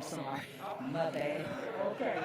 sorry. My bad. Okay.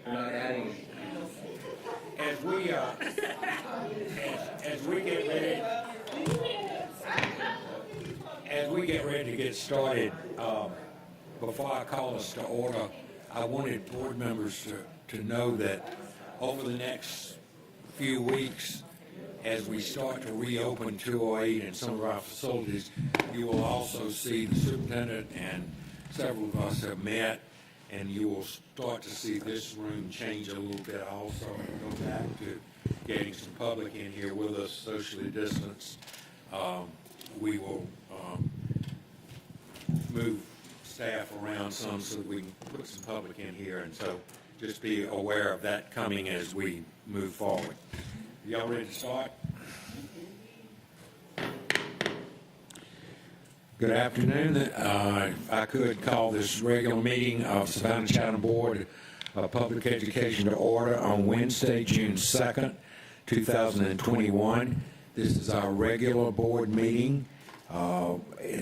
We're not adding. As we get ready to get started, before I call us to order, I wanted board members to know that over the next few weeks, as we start to reopen 208 and some of our facilities, you will also see the superintendent and several of us have met, and you will start to see this room change a little bit also, and go back to getting some public in here with us, socially distanced. We will move staff around some so that we can put some public in here, and so just be aware of that coming as we move forward. Y'all ready to start? Good afternoon. I could call this regular meeting of Savannah Chatham Board of Public Education to order on Wednesday, June 2nd, 2021. This is our regular board meeting. The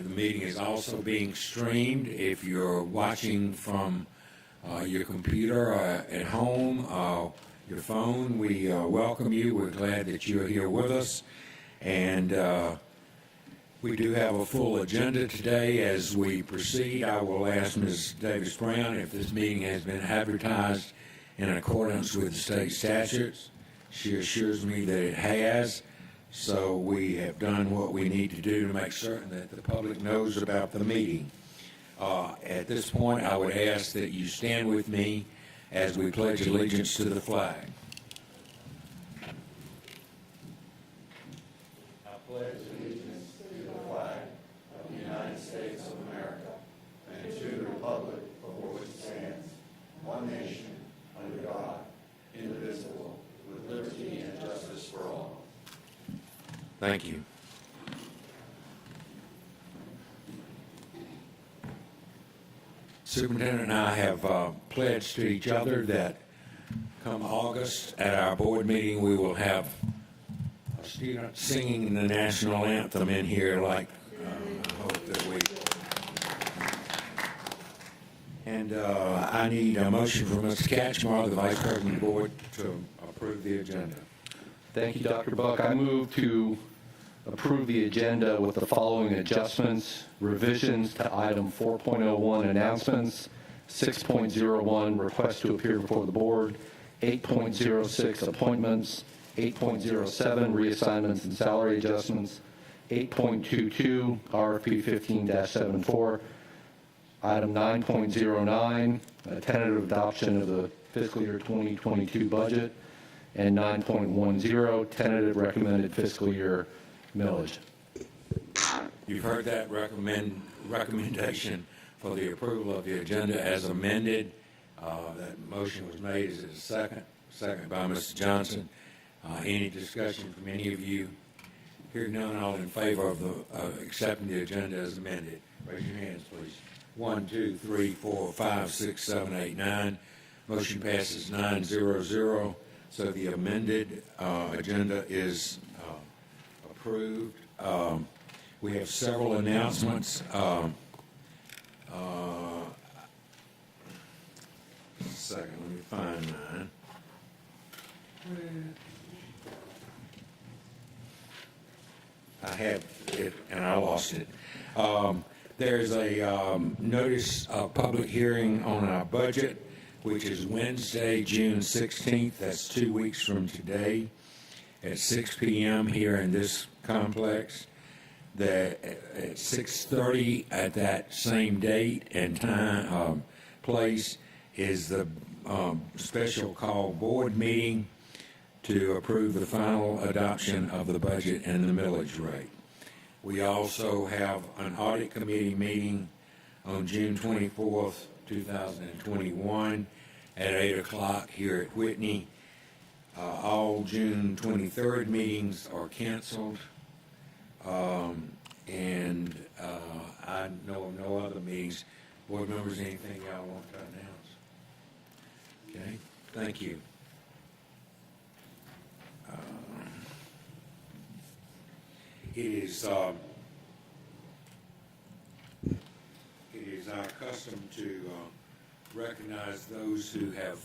meeting is also being streamed. If you're watching from your computer at home, your phone, we welcome you. We're glad that you're here with us. And we do have a full agenda today. As we proceed, I will ask Ms. Davis Brown if this meeting has been advertised in accordance with the state statutes. She assures me that it has. So we have done what we need to do to make certain that the public knows about the meeting. At this point, I would ask that you stand with me as we pledge allegiance to the flag. I pledge allegiance to the flag of the United States of America and to the republic for which it stands, one nation, under God, indivisible, with liberty and justice for all. Thank you. Superintendent and I have pledged to each other that come August at our board meeting we will have a student singing the national anthem in here, like I hope that we. And I need a motion from Mr. Catchmar, the Vice President of the Board, to approve the agenda. Thank you, Dr. Buck. I move to approve the agenda with the following adjustments: revisions to item 4.01 announcements, 6.01 request to appear before the board, 8.06 appointments, 8.07 reassignments and salary adjustments, 8.22 RFP 15-74, item 9.09 tentative adoption of the fiscal year 2022 budget, and 9.10 tentative recommended fiscal year millage. You've heard that recommendation for the approval of the agenda as amended. That motion was made. Is it a second? Second by Mr. Johnson. Any discussion from any of you? Hearing none, all in favor of accepting the agenda as amended, raise your hands, please. 1, 2, 3, 4, 5, 6, 7, 8, 9. Motion passes 9-0-0. So the amended agenda is approved. We have several announcements. Second, let me find mine. I have it and I lost it. There's a notice of public hearing on our budget, which is Wednesday, June 16th. That's 2 weeks from today at 6 p.m. here in this complex. At 6:30 at that same date and time, place is the special call board meeting to approve the final adoption of the budget and the millage rate. We also have an audit committee meeting on June 24th, 2021 at 8 o'clock here at Whitney. All June 23rd meetings are canceled. And I know of no other meetings. Board members, anything y'all want to announce? Okay, thank you. It is our custom to recognize those who have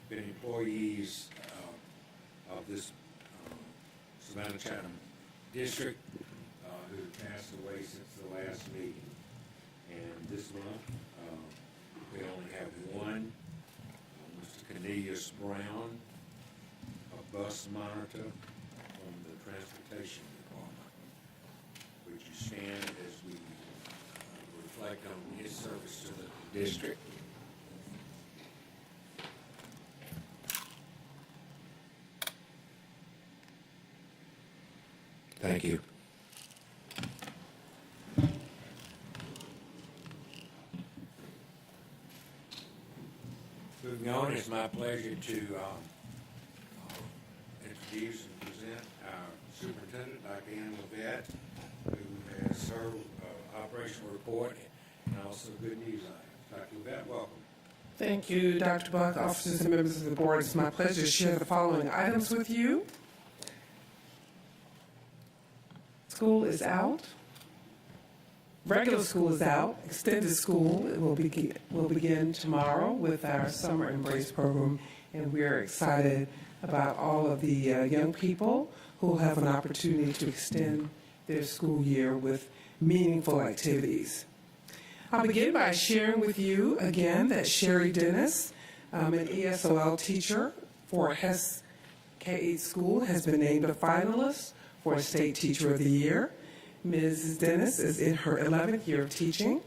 been employees of this Savannah-Chatham district who passed away since the last meeting. And this month, we only have one, Mr. Cornelius Brown, a bus monitor from the Transportation Department. Would you stand as we reflect on his service to the district? Thank you. Moving on, it's my pleasure to introduce and present our superintendent, Dr. Ann Levette, who has served operational report and also good news items. Dr. Levette, welcome. Thank you, Dr. Buck, officers and members of the board. It's my pleasure to share the following items with you. School is out. Regular school is out. Extended school will begin tomorrow with our Summer Embrace program, and we're excited about all of the young people who will have an opportunity to extend their school year with meaningful activities. I'll begin by sharing with you again that Sherry Dennis, an ESOL teacher for Hess K-8 School, has been named a finalist for State Teacher of the Year. Mrs. Dennis is in her 11th year of teaching,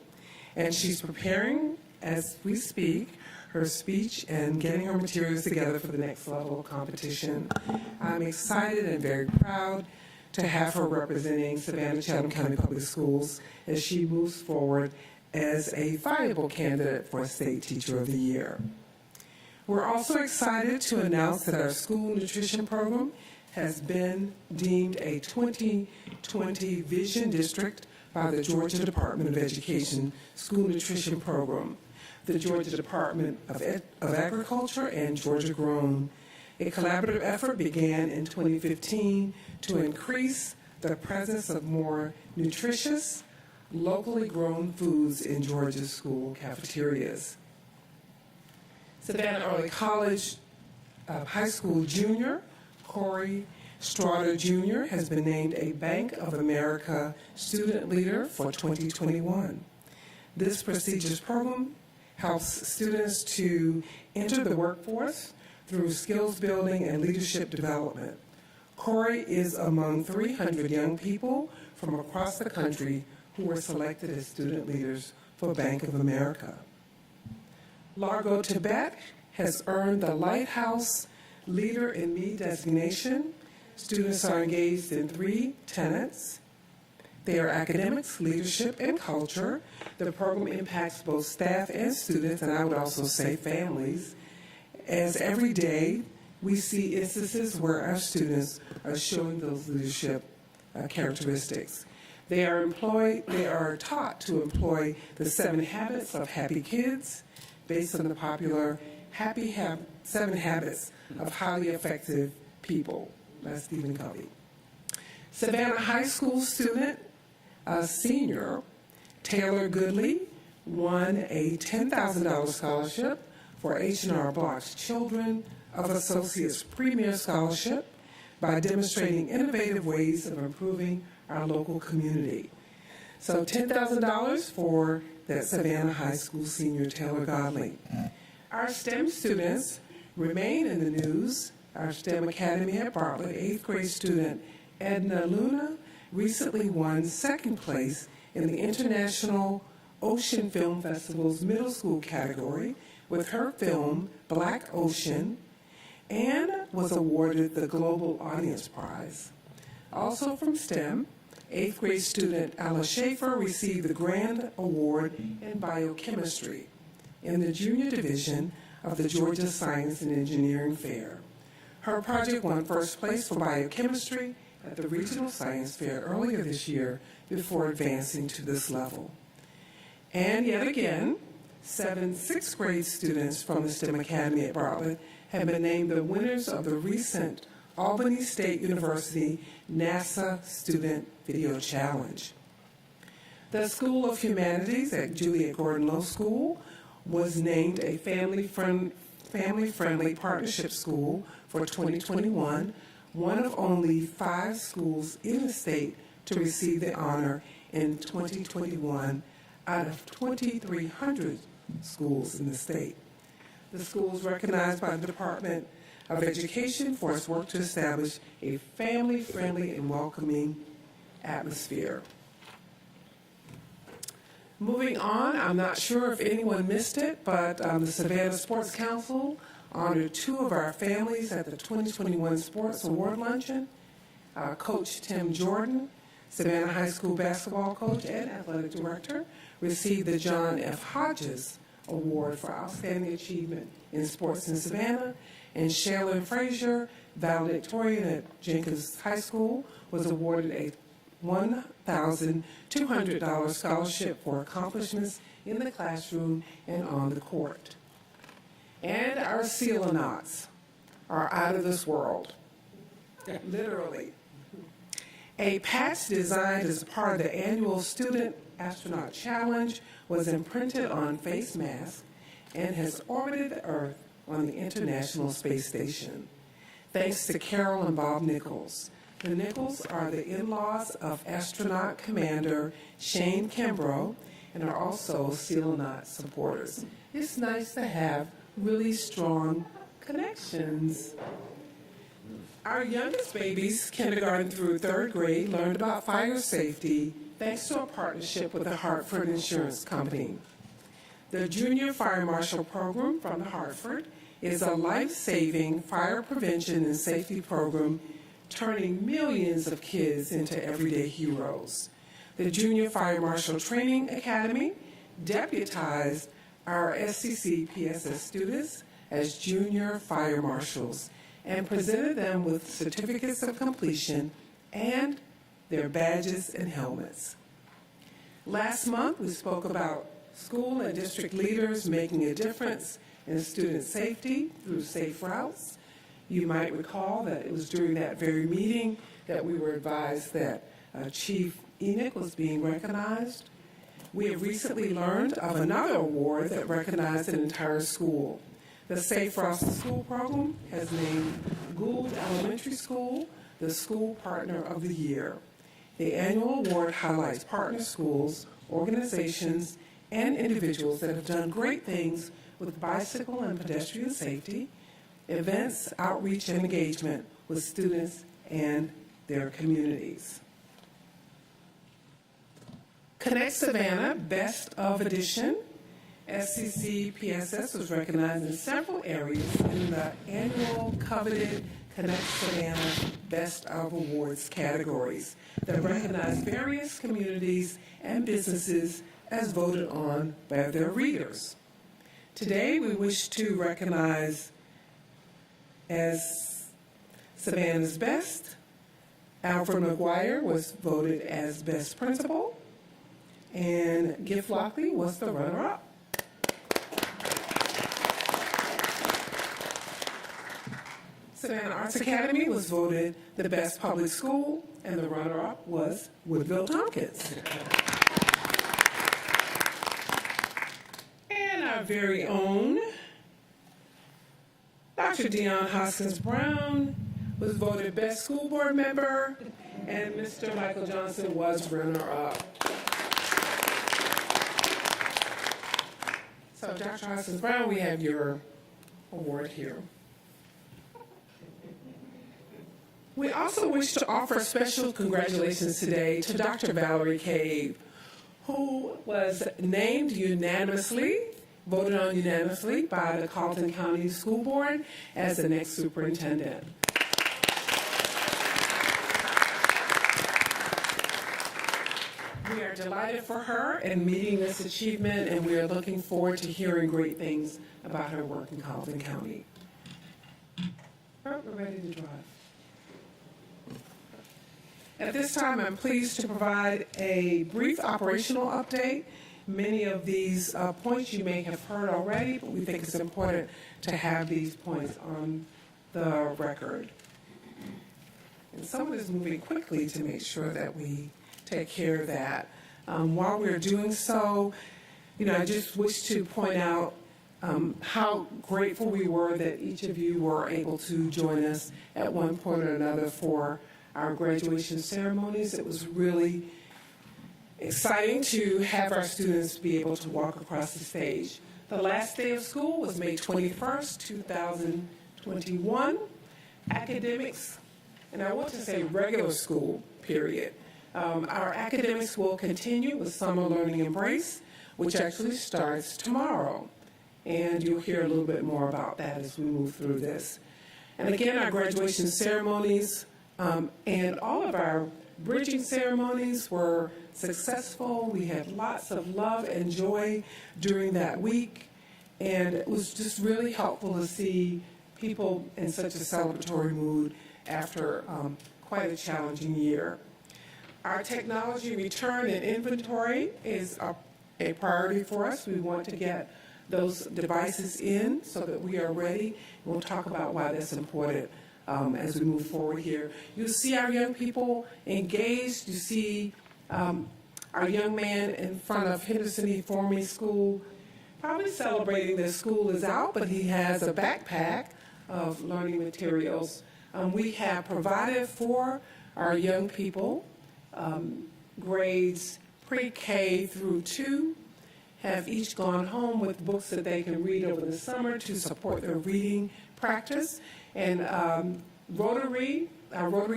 and she's preparing, as we speak, her speech and getting her materials together for the next level of competition. I'm excited and very proud to have her representing Savannah-Chatham County Public Schools as she moves forward as a viable candidate for State Teacher of the Year. We're also excited to announce that our school nutrition program has been deemed a 2020 Vision District by the Georgia Department of Education School Nutrition Program, the Georgia Department of Agriculture, and Georgia Grown. A collaborative effort began in 2015 to increase the presence of more nutritious, locally grown foods in Georgia's school cafeterias. Savannah Early College High School junior Corey Strada Jr. has been named a Bank of America Student Leader for 2021. This prestigious program helps students to enter the workforce through skills building and leadership development. Corey is among 300 young people from across the country who were selected as student leaders for Bank of America. Largo Tibet has earned the Lighthouse Leader in Me designation. Students are engaged in 3 tenets. They are academics, leadership, and culture. The program impacts both staff and students, and I would also say families, as every day we see instances where our students are showing those leadership characteristics. They are taught to employ the 7 habits of happy kids based on the popular 7 habits of highly effective people by Stephen Covey. Savannah High School student, senior Taylor Goodley won a $10,000 scholarship for H&R Block's Children of Associates Premier Scholarship by demonstrating innovative ways of improving our local community. So $10,000 for that Savannah High School senior Taylor Godley. Our STEM students remain in the news. Our STEM Academy at Bartlett 8th grade student Edna Luna recently won 2nd place in the International Ocean Film Festival's middle school category with her film Black Ocean, and was awarded the Global Audience Prize. Also from STEM, 8th grade student Ella Schaefer received the Grand Award in Biochemistry in the junior division of the Georgia Science and Engineering Fair. Her project won 1st place for biochemistry at the Regional Science Fair earlier this year before advancing to this level. And yet again, 7 6th grade students from the STEM Academy at Bartlett have been named the winners of the recent Albany State University NASA Student Video Challenge. The School of Humanities at Juliet Gordon Low School was named a family-friendly partnership school for 2021, one of only 5 schools in the state to receive the honor in 2021 out of 2,300 schools in the state. The school is recognized by the Department of Education for its work to establish a family-friendly and welcoming atmosphere. Moving on, I'm not sure if anyone missed it, but the Savannah Sports Council honored 2 of our families at the 2021 Sports Award Luncheon. Coach Tim Jordan, Savannah High School basketball coach and athletic director, received the John F. Hodges Award for Outstanding Achievement in Sports in Savannah, and Shaylin Frazier, valedictorian at Jenkins High School, was awarded a $1,200 scholarship for accomplishments in the classroom and on the court. And our Sealonauts are out of this world, literally. A patch designed as part of the annual Student Astronaut Challenge was imprinted on face masks and has orbited the Earth on the International Space Station. Thanks to Carol and Bob Nichols. The Nichols are the in-laws of astronaut commander Shane Kimbrough and are also Sealonaut supporters. It's nice to have really strong connections. Our youngest babies, kindergarten through 3rd grade, learned about fire safety thanks to a partnership with the Hartford Insurance Company. The Junior Fire Marshal Program from the Hartford is a life-saving fire prevention and safety program turning millions of kids into everyday heroes. The Junior Fire Marshal Training Academy deputized our SCC PSS students as junior fire marshals and presented them with certificates of completion and their badges and helmets. Last month, we spoke about school and district leaders making a difference in student safety through safe routes. You might recall that it was during that very meeting that we were advised that Chief Enoch was being recognized. We have recently learned of another award that recognized an entire school. The Safe Routes to School program has named Gould Elementary School the School Partner of the Year. The annual award highlights partner schools, organizations, and individuals that have done great things with bicycle and pedestrian safety, events, outreach, and engagement with students and their communities. Connect Savannah Best of Edition SCC PSS was recognized in several areas in the annual coveted Connect Savannah Best of Awards categories that recognize various communities and businesses as voted on by their readers. Today, we wish to recognize as Savannah's Best. Alfred McGuire was voted as Best Principal, and Gift Lockley was the runner-up. Savannah Arts Academy was voted the Best Public School, and the runner-up was Woodville Tompkins. And our very own Dr. Dion Hoskins Brown was voted Best School Board Member, and Mr. Michael Johnson was runner-up. So, Dr. Hoskins Brown, we have your award here. We also wish to offer special congratulations today to Dr. Valerie Cave, who was named unanimously, voted on unanimously by the Carleton County School Board as the next superintendent. We are delighted for her in meeting this achievement, and we are looking forward to hearing great things about her work in Carleton County. We're ready to drive. At this time, I'm pleased to provide a brief operational update. Many of these points you may have heard already, but we think it's important to have these points on the record. And someone is moving quickly to make sure that we take care of that. While we're doing so, I just wish to point out how grateful we were that each of you were able to join us at one point or another for our graduation ceremonies. It was really exciting to have our students be able to walk across the stage. The last day of school was May 21st, 2021. Academics, and I want to say regular school, period. Our academics will continue with Summer Learning Embrace, which actually starts tomorrow. And you'll hear a little bit more about that as we move through this. And again, our graduation ceremonies and all of our bridging ceremonies were successful. We had lots of love and joy during that week, and it was just really helpful to see people in such a celebratory mood after quite a challenging year. Our technology return and inventory is a priority for us. We want to get those devices in so that we are ready. We'll talk about why that's important as we move forward here. You see our young people engaged. You see our young man in front of Henderson E. Formey School, probably celebrating that school is out, but he has a backpack of learning materials. We have provided for our young people grades pre-K through 2, have each gone home with books that they can read over the summer to support their reading practice. And our Rotary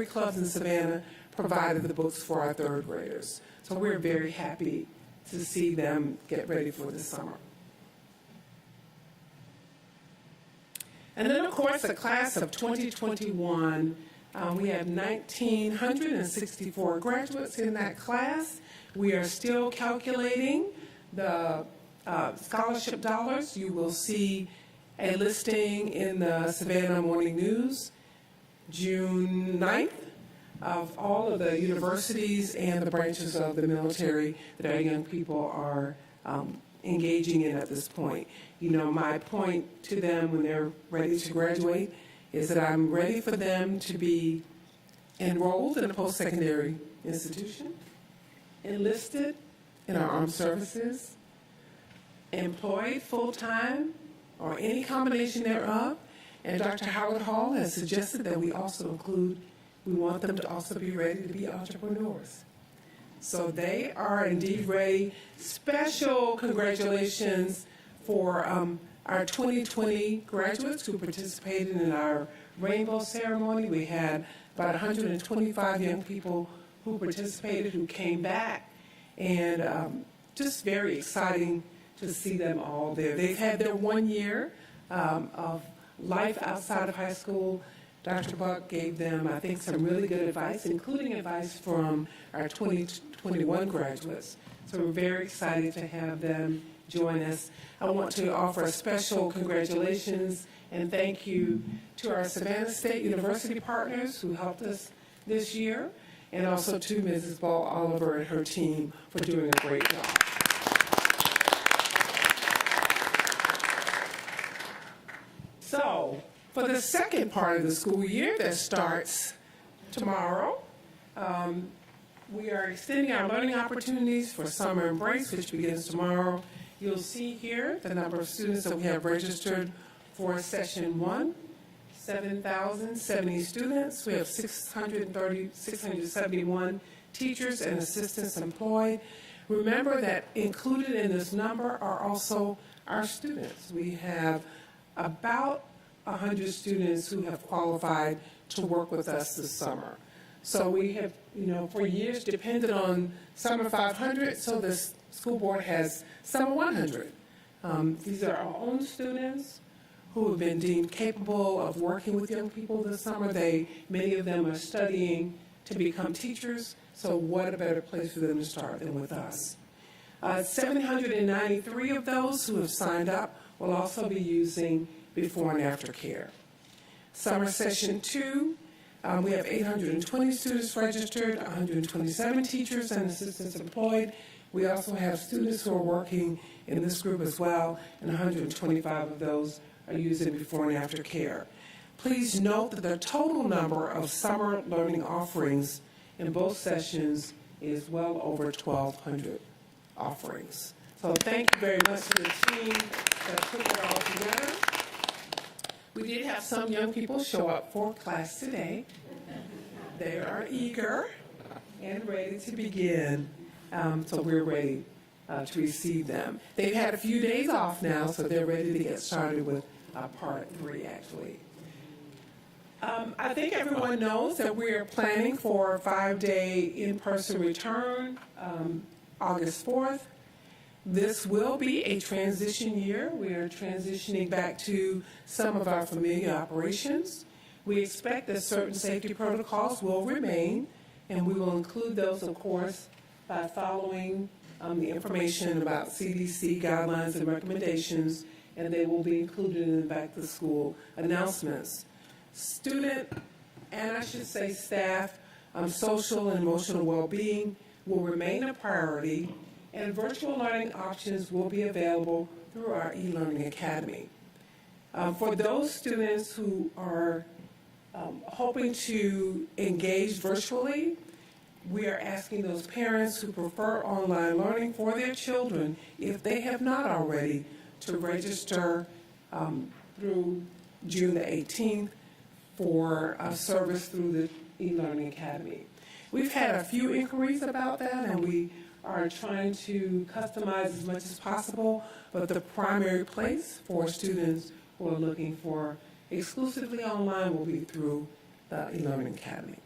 clubs in Savannah provided the books for our third graders. So we're very happy to see them get ready for the summer. And then, of course, the class of 2021, we have 1,964 graduates in that class. We are still calculating the scholarship dollars. You will see a listing in the Savannah Morning News June 9th of all of the universities and the branches of the military that our young people are engaging in at this point. My point to them when they're ready to graduate is that I'm ready for them to be enrolled in a post-secondary institution, enlisted in our armed services, employed full-time, or any combination thereof. And Dr. Howard Hall has suggested that we want them to also be ready to be entrepreneurs. So they are indeed ready. Special congratulations for our 2020 graduates who participated in our rainbow ceremony. We had about 125 young people who participated, who came back, and just very exciting to see them all there. They've had their 1 year of life outside of high school. Dr. Buck gave them, I think, some really good advice, including advice from our 2021 graduates. So we're very excited to have them join us. I want to offer a special congratulations and thank you to our Savannah State University partners who helped us this year, and also to Mrs. Ball Oliver and her team for doing a great job. So, for the second part of the school year that starts tomorrow, we are extending our learning opportunities for Summer Embrace, which begins tomorrow. You'll see here the number of students that we have registered for Session 1, 7,070 students. We have 671 teachers and assistants employed. Remember that included in this number are also our students. We have about 100 students who have qualified to work with us this summer. So we have, for years depended on Summer 500, so the school board has Summer 100. These are our own students who have been deemed capable of working with young people this summer. Many of them are studying to become teachers, so what a better place for them to start than with us. 793 of those who have signed up will also be using before and after care. Summer Session 2, we have 820 students registered, 127 teachers and assistants employed. We also have students who are working in this group as well, and 125 of those are using before and after care. Please note that the total number of summer learning offerings in both sessions is well over 1,200 offerings. So thank you very much to the team that put it all together. We did have some young people show up for class today. They are eager and ready to begin, so we're ready to receive them. They've had a few days off now, so they're ready to get started with part 3, actually. I think everyone knows that we are planning for a 5-day in-person return, August 4th. This will be a transition year. We are transitioning back to some of our familiar operations. We expect that certain safety protocols will remain, and we will include those, of course, by following the information about CDC guidelines and recommendations, and they will be included in the back-to-school announcements. Student, and I should say staff, social and emotional well-being will remain a priority, and virtual learning options will be available through our e-learning academy. For those students who are hoping to engage virtually, we are asking those parents who prefer online learning for their children, if they have not already, to register through June the 18th for service through the e-learning academy. We've had a few inquiries about that, and we are trying to customize as much as possible, but the primary place for students who are looking for exclusively online will be through the e-learning academy.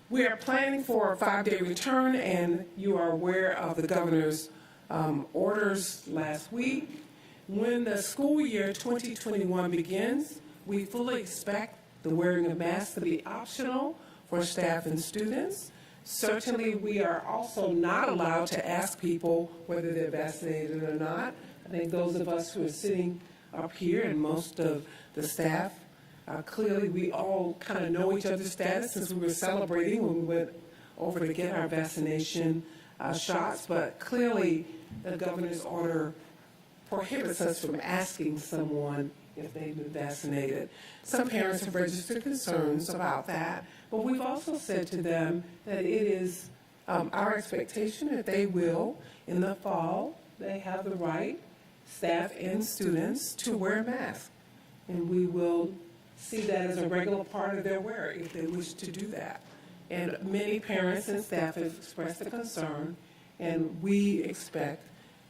We are planning for a 5-day return, and you are aware of the governor's orders last week. When the school year 2021 begins, we fully expect the wearing of masks to be optional for staff and students. Certainly, we are also not allowed to ask people whether they're vaccinated or not. I think those of us who are sitting up here and most of the staff, clearly we all kind of know each other's status since we were celebrating when we went over to get our vaccination shots, but clearly the governor's order prohibits us from asking someone if they've been vaccinated. Some parents have registered concerns about that, but we've also said to them that it is our expectation that they will, in the fall, they have the right, staff and students, to wear masks. And we will see that as a regular part of their wear if they wish to do that. And many parents and staff have expressed the concern, and we expect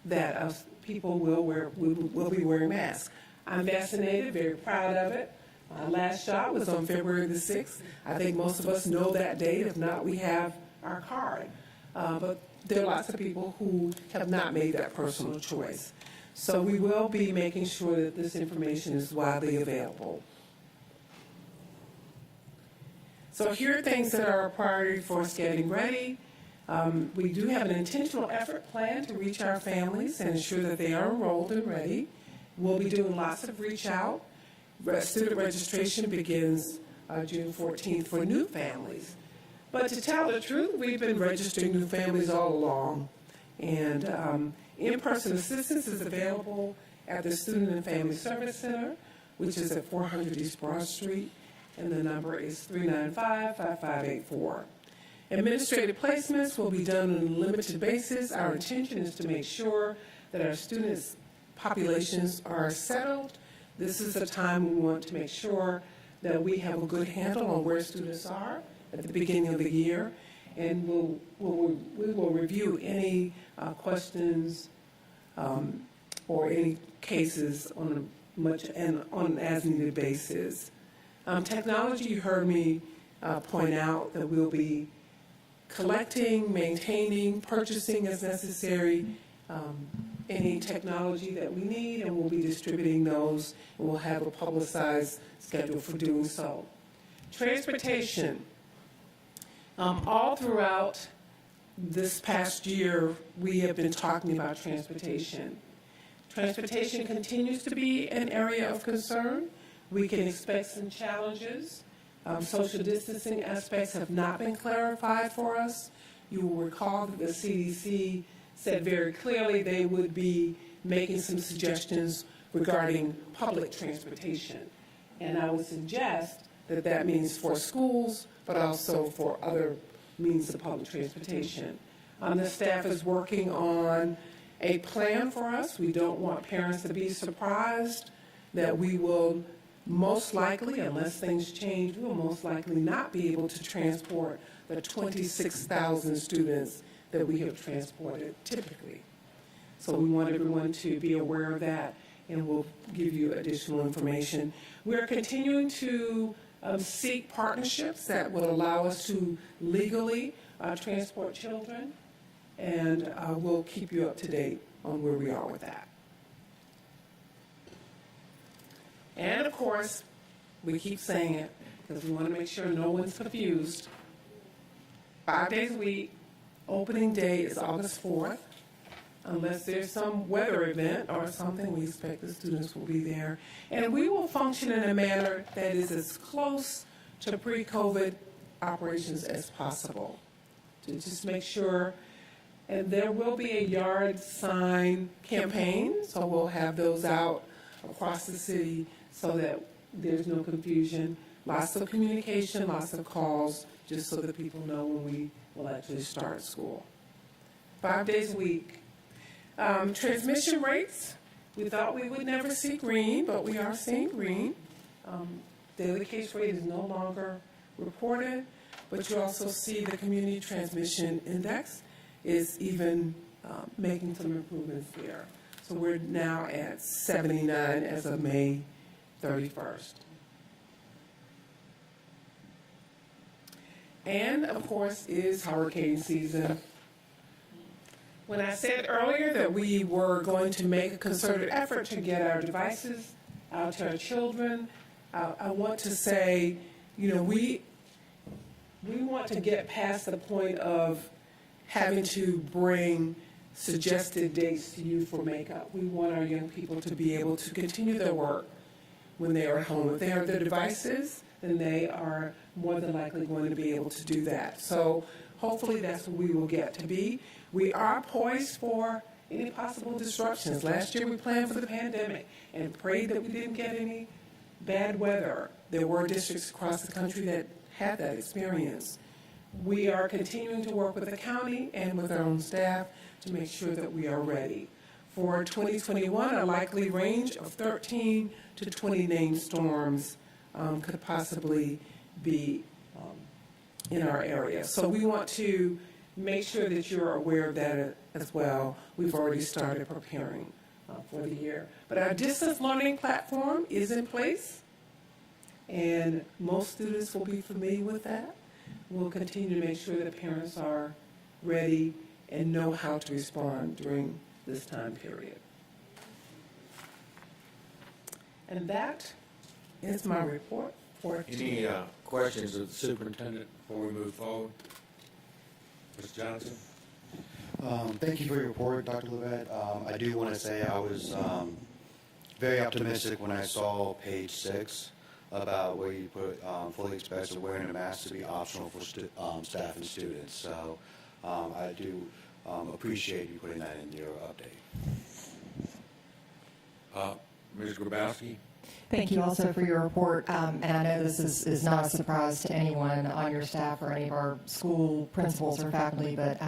that people will be wearing masks. I'm vaccinated, very proud of it. My last shot was on February the 6th. I think most of us know that date. If not, we have our card. But there are lots of people who have not made that personal choice. So we will be making sure that this information is widely available. So here are things that are a priority for us getting ready. We do have an intentional effort plan to reach our families and ensure that they are enrolled and ready. We'll be doing lots of reach out. Student registration begins June 14th for new families. But to tell the truth, we've been registering new families all along. And in-person assistance is available at the Student and Family Service Center, which is at 400 East Broad Street, and the number is 395-5584. Administrative placements will be done on a limited basis. Our intention is to make sure that our students' populations are settled. This is a time we want to make sure that we have a good handle on where students are at the beginning of the year, and we will review any questions or any cases on an as-needed basis. Technology, you heard me point out that we'll be collecting, maintaining, purchasing as necessary any technology that we need, and we'll be distributing those, and we'll have a publicized schedule for doing so. Transportation. All throughout this past year, we have been talking about transportation. Transportation continues to be an area of concern. We can expect some challenges. Social distancing aspects have not been clarified for us. You will recall that the CDC said very clearly they would be making some suggestions regarding public transportation. And I would suggest that that means for schools, but also for other means of public transportation. The staff is working on a plan for us. We don't want parents to be surprised that we will most likely, unless things change, we will most likely not be able to transport the 26,000 students that we have transported typically. So we want everyone to be aware of that, and we'll give you additional information. We're continuing to seek partnerships that will allow us to legally transport children, and we'll keep you up to date on where we are with that. And of course, we keep saying it because we want to make sure no one's confused. 5 days a week, opening day is August 4th. Unless there's some weather event or something, we expect the students will be there. And we will function in a manner that is as close to pre-COVID operations as possible to just make sure. And there will be a yard sign campaign, so we'll have those out across the city so that there's no confusion. Lots of communication, lots of calls, just so that people know when we will actually start school. 5 days a week. Transmission rates, we thought we would never see green, but we are seeing green. Daily case rate is no longer reported, but you also see the community transmission index is even making some improvements there. So we're now at 79 as of May 31st. And of course is hurricane season. When I said earlier that we were going to make a concerted effort to get our devices out to our children, I want to say, you know, we want to get past the point of having to bring suggested dates to you for makeup. We want our young people to be able to continue their work when they are at home. If they have their devices, then they are more than likely going to be able to do that. So hopefully that's what we will get to be. We are poised for any possible disruptions. Last year we planned for the pandemic and prayed that we didn't get any bad weather. There were districts across the country that had that experience. We are continuing to work with the county and with our own staff to make sure that we are ready. For 2021, a likely range of 13 to 20 named storms could possibly be in our area. So we want to make sure that you're aware of that as well. We've already started preparing for the year. But our distance learning platform is in place, and most students will be familiar with that. We'll continue to make sure that parents are ready and know how to respond during this time period. And that is my report for today. Any questions of the superintendent before we move forward? Mr. Johnson? Thank you for your report, Dr. Levette. I do want to say I was very optimistic when I saw page 6 about where you put fully expects wearing a mask to be optional for staff and students. So I do appreciate you putting that in your update. Ms. Grabowski? Thank you also for your report. And I know this is not a surprise to anyone on your staff or any of our school principals or faculty, but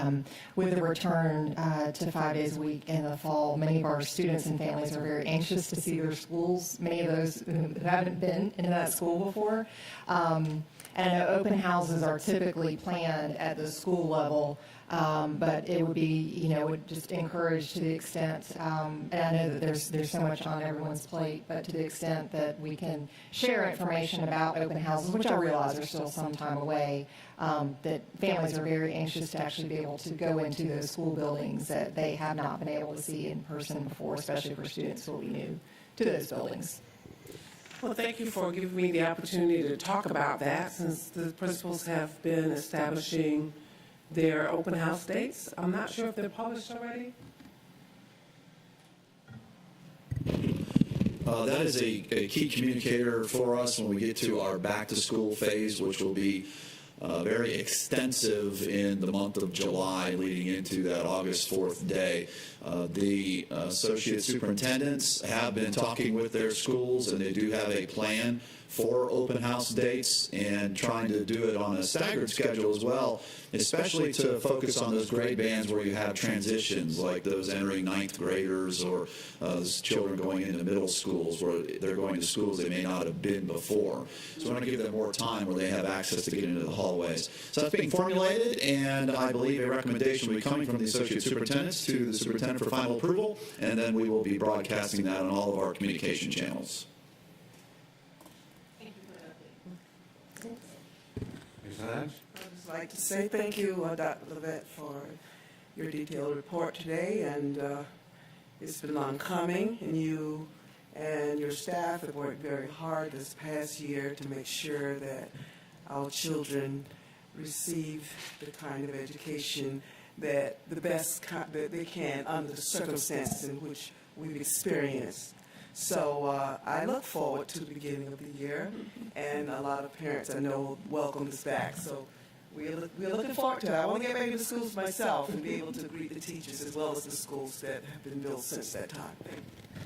with the return to 5 days a week in the fall, many of our students and families are very anxious to see their schools, many of those who haven't been into that school before. And I know open houses are typically planned at the school level, but it would be, would just encourage to the extent, and I know that there's so much on everyone's plate, but to the extent that we can share information about open houses, which I realize are still some time away, that families are very anxious to actually be able to go into those school buildings that they have not been able to see in person before, especially for students who will be new to those buildings. Well, thank you for giving me the opportunity to talk about that, since the principals have been establishing their open house dates. I'm not sure if they're published already. That is a key communicator for us when we get to our back-to-school phase, which will be very extensive in the month of July leading into that August 4th day. The associate superintendents have been talking with their schools, and they do have a plan for open house dates and trying to do it on a staggered schedule as well, especially to focus on those grade bands where you have transitions, like those entering ninth graders or those children going into middle schools where they're going to schools they may not have been before. So we want to give them more time where they have access to get into the hallways. So that's being formulated, and I believe a recommendation will be coming from the associate superintendents to the superintendent for final approval, and then we will be broadcasting that on all of our communication channels. Ms. Hines? I'd just like to say thank you, Dr. Levette, for your detailed report today, and it's been long coming, and you and your staff have worked very hard this past year to make sure that our children receive the kind of education that the best that they can under the circumstances in which we've experienced. So I look forward to the beginning of the year, and a lot of parents I know welcome us back. So we're looking forward to it. I want to get back into schools myself and be able to greet the teachers as well as the schools that have been built since that time.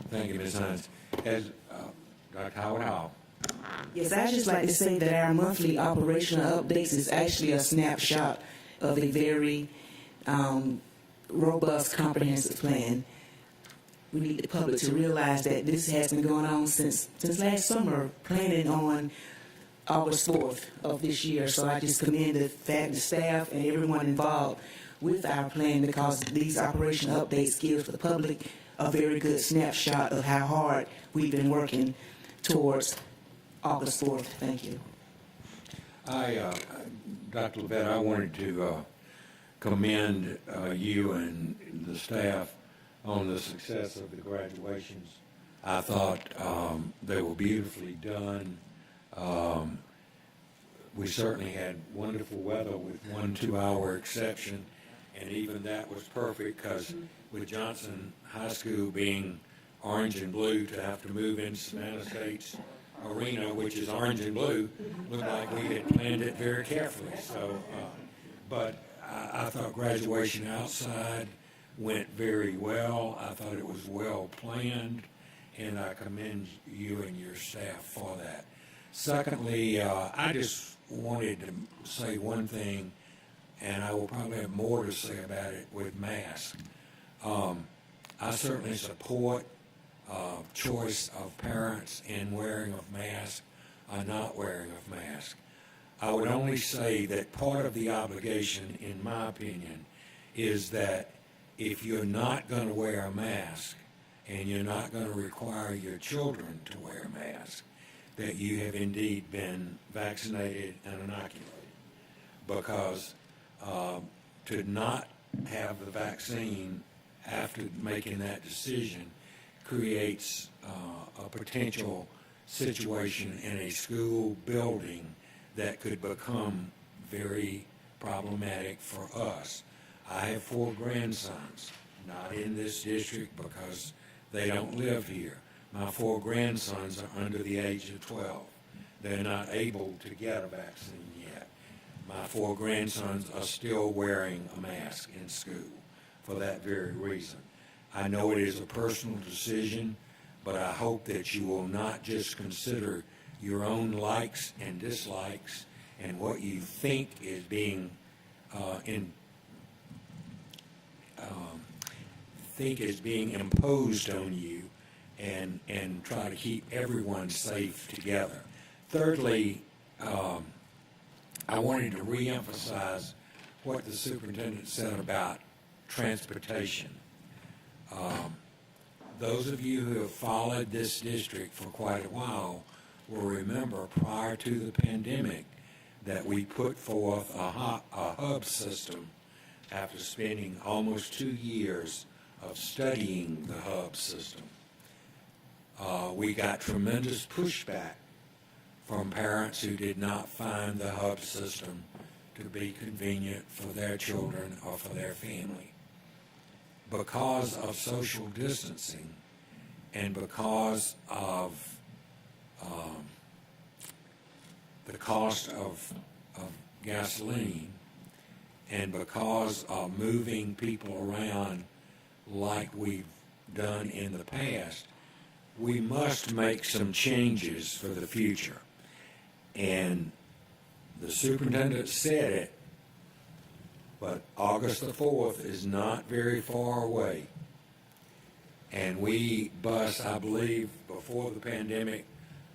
Thank you, Ms. Hines. As Dr. Howard Hall. Yes, I'd just like to say that our monthly operational updates is actually a snapshot of a very robust, comprehensive plan. We need the public to realize that this has been going on since last summer, planning on August 4th of this year. So I just commend the staff and everyone involved with our plan, because these operational updates give the public a very good snapshot of how hard we've been working towards August 4th. Thank you. Dr. Levette, I wanted to commend you and the staff on the success of the graduations. I thought they were beautifully done. We certainly had wonderful weather with 1 2-hour exception, and even that was perfect, because with Johnson High School being orange and blue, to have to move into Savannah State's arena, which is orange and blue, looked like we had planned it very carefully. So, but I thought graduation outside went very well. I thought it was well planned, and I commend you and your staff for that. Secondly, I just wanted to say one thing, and I will probably have more to say about it with masks. I certainly support choice of parents in wearing of masks or not wearing of masks. I would only say that part of the obligation, in my opinion, is that if you're not going to wear a mask and you're not going to require your children to wear a mask, that you have indeed been vaccinated and inoculated. Because to not have the vaccine after making that decision creates a potential situation in a school building that could become very problematic for us. I have 4 grandsons, not in this district because they don't live here. My 4 grandsons are under the age of 12. They're not able to get a vaccine yet. My 4 grandsons are still wearing a mask in school for that very reason. I know it is a personal decision, but I hope that you will not just consider your own likes and dislikes and what you think is being imposed on you, and try to keep everyone safe together. Thirdly, I wanted to reemphasize what the superintendent said about transportation. Those of you who have followed this district for quite a while will remember prior to the pandemic that we put forth a hub system after spending almost 2 years of studying the hub system. We got tremendous pushback from parents who did not find the hub system to be convenient for their children or for their family. Because of social distancing and because of the cost of gasoline and because of moving people around like we've done in the past, we must make some changes for the future. And the superintendent said it, but August the 4th is not very far away. And we bus, I believe, before the pandemic,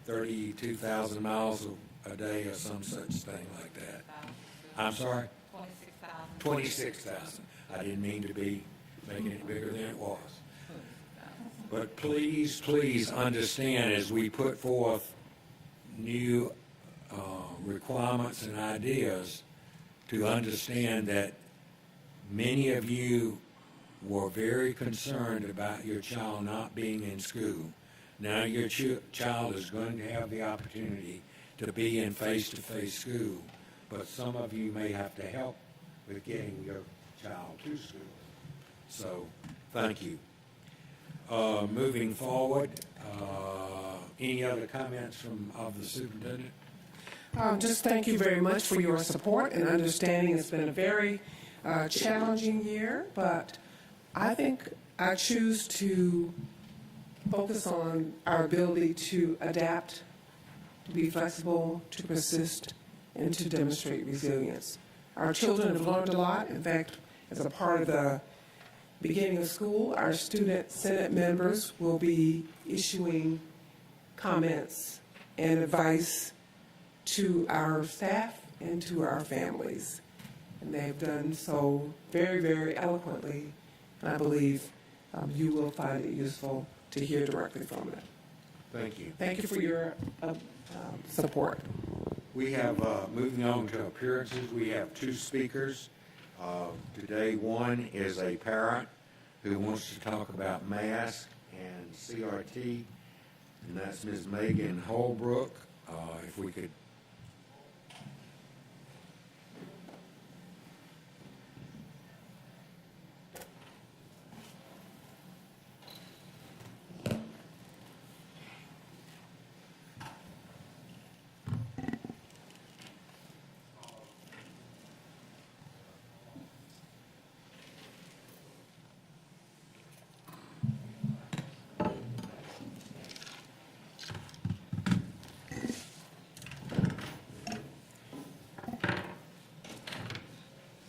32,000 miles a day or some such thing like that. I'm sorry? 26,000. I didn't mean to be making it bigger than it was. But please, please understand as we put forth new requirements and ideas to understand that many of you were very concerned about your child not being in school. Now your child is going to have the opportunity to be in face-to-face school, but some of you may have to help with getting your child to school. So, thank you. Moving forward, any other comments of the superintendent? Just thank you very much for your support and understanding. It's been a very challenging year, but I think I choose to focus on our ability to adapt, to be flexible, to persist, and to demonstrate resilience. Our children have learned a lot. In fact, as a part of the beginning of school, our student senate members will be issuing comments and advice to our staff and to our families. And they've done so very, very eloquently. And I believe you will find it useful to hear directly from them. Thank you. Thank you for your support. We have, moving on to appearances, we have 2 speakers. Today, one is a parent who wants to talk about masks and CRT, and that's Ms. Megan Holbrook. If we could.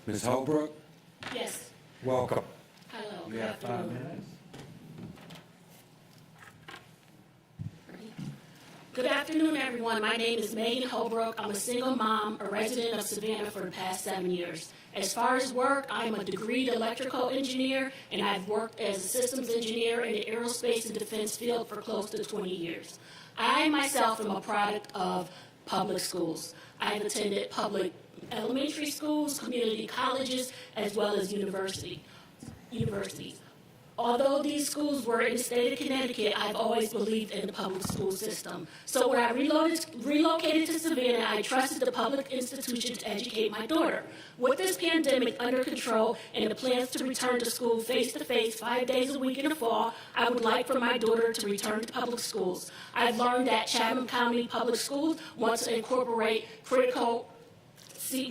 Ms. Holbrook, Yes. welcome. Hello. You Good have 5 afternoon. minutes. Good afternoon, everyone. My name is Megan Holbrook. I'm a single mom, a resident of Savannah for the past 7 years. As far as work, I'm a degreed electrical engineer, and I've worked as a systems engineer in the aerospace and defense field for close to 20 years. I myself am a product of public schools. I've attended public elementary schools, community colleges, as well as universities. Although these schools were in the state of Connecticut, I've always believed in the public school system. So when I relocated to Savannah, I trusted the public institution to educate my daughter. With this pandemic under control and the plans to return to school face-to-face 5 days a week in the fall, I would like for my daughter to return to public schools. I've learned that Chatham County Public Schools wants to incorporate critical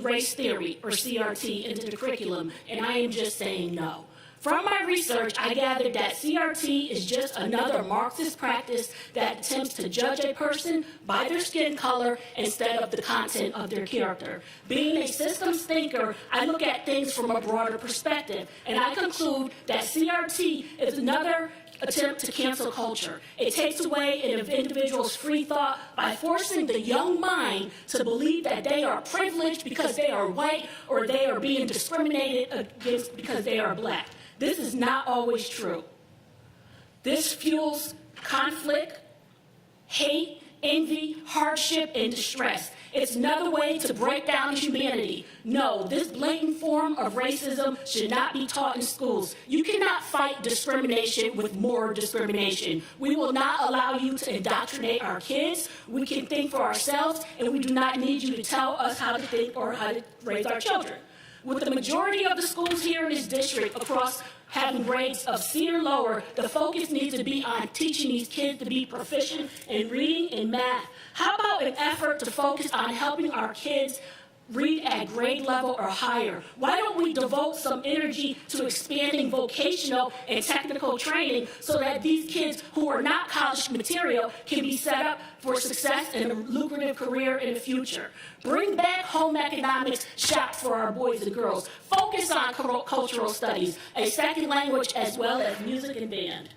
race theory, or CRT, into the curriculum, and I am just saying no. From my research, I gathered that CRT is just another Marxist practice that attempts to judge a person by their skin color instead of the content of their character. Being a systems thinker, I look at things from a broader perspective, and I conclude that CRT is another attempt to cancel culture. It takes away an individual's free thought by forcing the young mind to believe that they are privileged because they are white, or they are being discriminated against because they are black. This is not always true. This fuels conflict, hate, envy, hardship, and distress. It's another way to break down humanity. No, this blatant form of racism should not be taught in schools. You cannot fight discrimination with more discrimination. We will not allow you to indoctrinate our kids. We can think for ourselves, and we do not need you to tell us how to think or how to raise our children. With the majority of the schools here in this district across having grades of C or lower, the focus needs to be on teaching these kids to be proficient in reading and math. How about an effort to focus on helping our kids read at grade level or higher? Why don't we devote some energy to expanding vocational and technical training so that these kids who are not college material can be set up for success and a lucrative career in the future? Bring back home economics shop for our boys and girls. Focus on cultural studies, a second language, as well as music and band.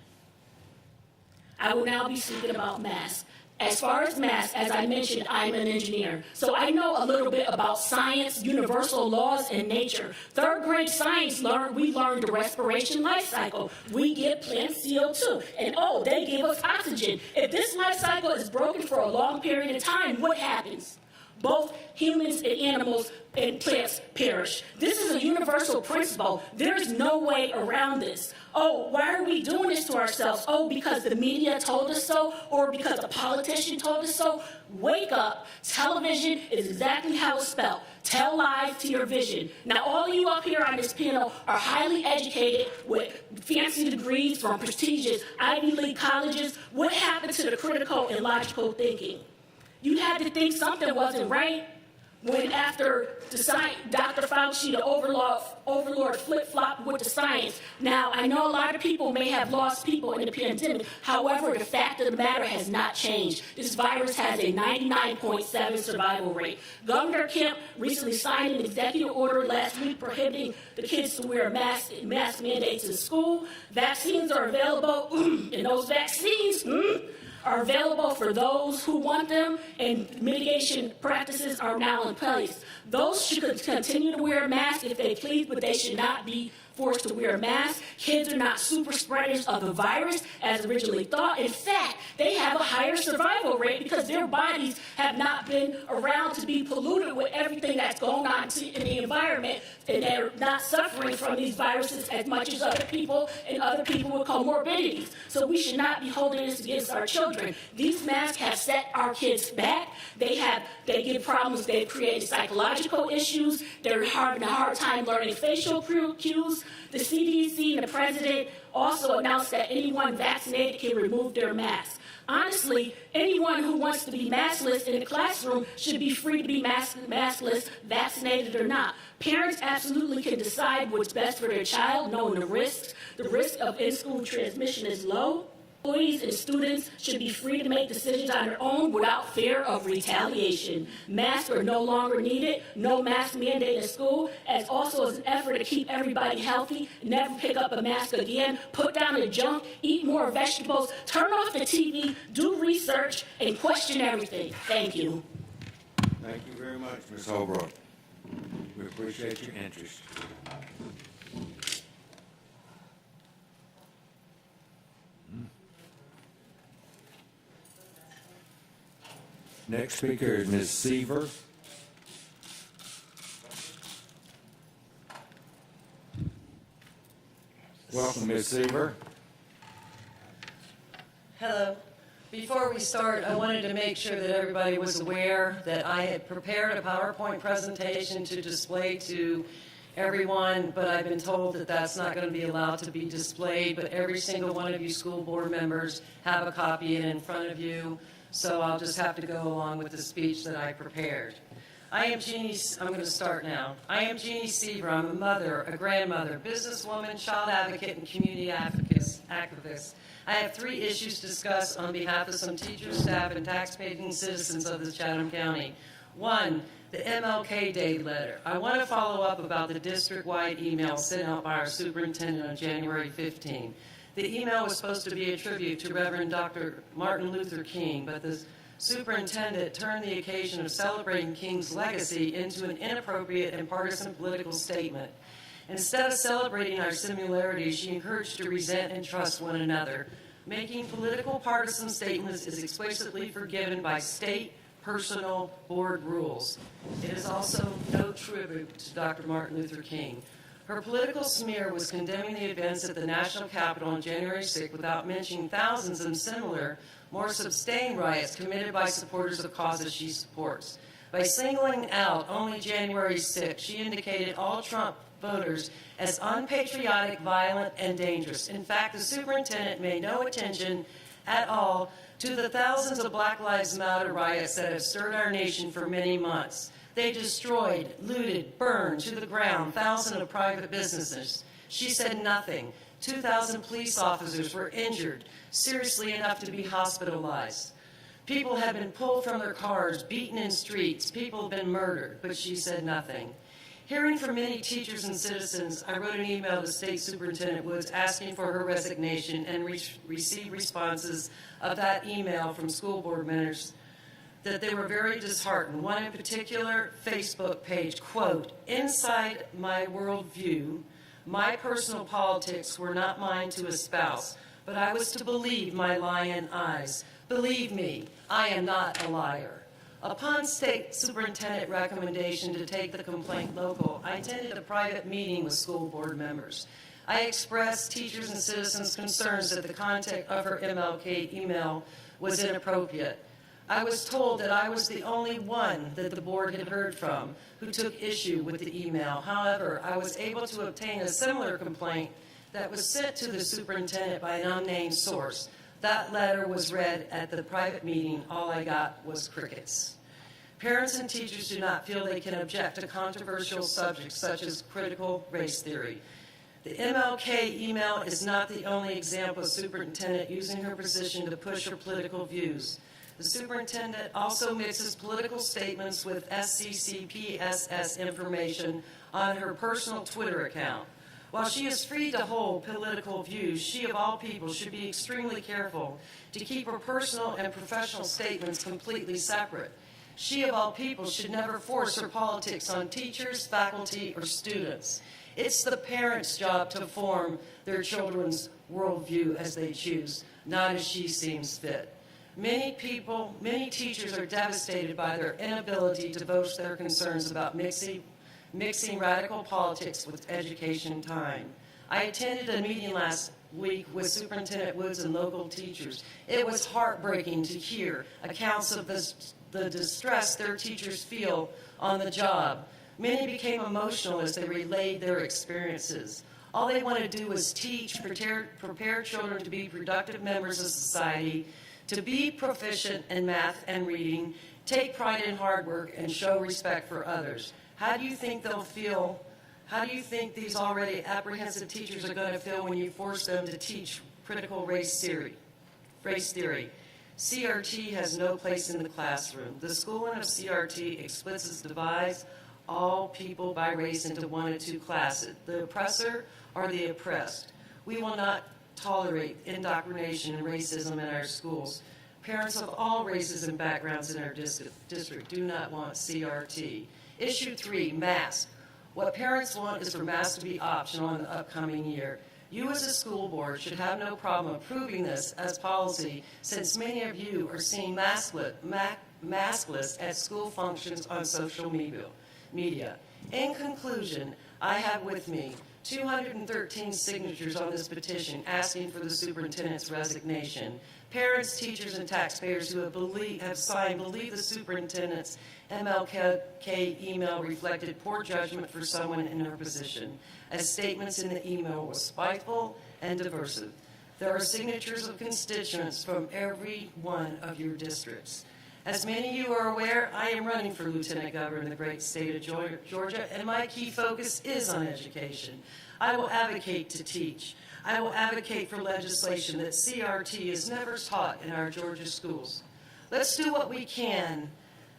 I will now be speaking about masks. As far as math, as I mentioned, I'm an engineer, so I know a little bit about science, universal laws, and nature. Third grade science, we learned the respiration life cycle. We give plants CO2, and they give us oxygen. If this life cycle is broken for a long period of time, what happens? Both humans and animals and plants perish. This is a universal principle. There is no way around this. Why are we doing this to ourselves? Because the media told us so, or because a politician told us so? Wake up. Television is exactly how it's spelled. Tell lies to your vision. Now, all of you up here on this panel are highly educated with fancy degrees from prestigious Ivy League colleges. What happened to the critical and logical thinking? You had to think something wasn't right when after Dr. Fauci, the overlord flip-flopped with the science. Now, I know a lot of people may have lost people in the pandemic. However, the fact of the matter has not changed. This virus has a 99.7 survival rate. Governor Kemp recently signed an executive order last week prohibiting the kids to wear mask mandates in school. Vaccines are available, and those vaccines are available for those who want them, and mitigation practices are now in place. Those should continue to wear a mask if they please, but they should not be forced to wear a mask. Kids are not super spreaders of the virus as originally thought. In fact, they have a higher survival rate because their bodies have not been around to be polluted with everything that's going on in the environment, and they're not suffering from these viruses as much as other people and other people with comorbidities. So we should not be holding this against our children. These masks have set our kids back. They give problems. They've created psychological issues. They're having a hard time learning facial cues. The CDC and the president also announced that anyone vaccinated can remove their mask. Honestly, anyone who wants to be maskless in the classroom should be free to be maskless, vaccinated or not. Parents absolutely can decide what's best for their child, knowing the risks. The risk of in-school transmission is low. Employees and students should be free to make decisions on their own without fear of retaliation. Masks are no longer needed. No mask mandate in school, as also as an effort to keep everybody healthy. Never pick up a mask again. Put down the junk. Eat more vegetables. Turn off the TV. Do research and question everything. Thank you. Thank you very much, Ms. Holbrook. We appreciate your interest. Next speaker is Ms. Seaver. Welcome, Ms. Seaver. Hello. Before we start, I wanted to make sure that everybody was aware that I had prepared a PowerPoint presentation to display to everyone, but I've been told that that's not going to be allowed to be displayed, but every single one of you school board members have a copy in front of you, so I'll just have to go along with the speech that I prepared. I'm going to start now. I am Jeannie Seaver. I'm a mother, a grandmother, businesswoman, child advocate, and community activist. I have 3 issues to discuss on behalf of some teachers, staff, and tax-paying citizens of the Chatham County. 1, the MLK Day letter. I want to follow up about the district-wide email sent out by our superintendent on January 15. The email was supposed to be a tribute to Reverend Dr. Martin Luther King, but the superintendent turned the occasion of celebrating King's legacy into an inappropriate and partisan political statement. Instead of celebrating our similarities, she encouraged to resent and trust one another. Making political partisan statements is explicitly forgiven by state personal board rules. It is also no tribute to Dr. Martin Luther King. Her political smear was condemning the events at the National Capitol on January 6 without mentioning thousands of similar, more sustained riots committed by supporters of causes she supports. By singling out only January 6, she indicated all Trump voters as unpatriotic, violent, and dangerous. In fact, the superintendent made no attention at all to the thousands of Black Lives Matter riots that have stirred our nation for many months. They destroyed, looted, burned to the ground thousands of private businesses. She said nothing. 2,000 police officers were injured, seriously enough to be hospitalized. People have been pulled from their cars, beaten in streets. People have been murdered, but she said nothing. Hearing from many teachers and citizens, I wrote an email to State Superintendent Woods asking for her resignation and received responses of that email from school board members that they were very disheartened. One in particular, Facebook page, quote, "Inside my worldview, my personal politics were not mine to espouse, but I was to believe my lion eyes. Believe me, I am not a liar." Upon State Superintendent recommendation to take the complaint local, I attended a private meeting with school board members. I expressed teachers and citizens' concerns that the content of her MLK email was inappropriate. I was told that I was the only one that the board had heard from who took issue with the email. However, I was able to obtain a similar complaint that was sent to the superintendent by an unnamed source. That letter was read at the private meeting. All I got was crickets. Parents and teachers do not feel they can object to controversial subjects such as critical race theory. The MLK email is not the only example of superintendent using her position to push her political views. The superintendent also mixes political statements with SCCPSS information on her personal Twitter account. While she is free to hold political views, she of all people should be extremely careful to keep her personal and professional statements completely separate. She of all people should never force her politics on teachers, faculty, or students. It's the parents' job to form their children's worldview as they choose, not as she seems fit. Many teachers are devastated by their inability to voice their concerns about mixing radical politics with education time. I attended a meeting last week with Superintendent Woods and local teachers. It was heartbreaking to hear accounts of the distress their teachers feel on the job. Many became emotional as they relayed their experiences. All they want to do is teach, prepare children to be productive members of society, to be proficient in math and reading, take pride in hard work, and show respect for others. How do you think they'll feel? How do you think these already apprehensive teachers are going to feel when you force them to teach critical race theory? CRT has no place in the classroom. The schooling of CRT explicitly divides all people by race into 1 and 2 classes, the oppressor or the oppressed. We will not tolerate indoctrination and racism in our schools. Parents of all races and backgrounds in our district do not want CRT. Issue 3, mask. What parents want is for masks to be optional in the upcoming year. You as a school board should have no problem approving this as policy, since many of you are seen maskless at school functions on social media. In conclusion, I have with me 213 signatures on this petition asking for the superintendent's resignation. Parents, teachers, and taxpayers who have signed believe the superintendent's MLK email reflected poor judgment for someone in her position, as statements in the email were spiteful and divisive. There are signatures of constituents from every one of your districts. As many of you are aware, I am running for Lieutenant Governor in the great state of Georgia, and my key focus is on education. I will advocate to teach. I will advocate for legislation that CRT is never taught in our Georgia schools. Let's do what we can,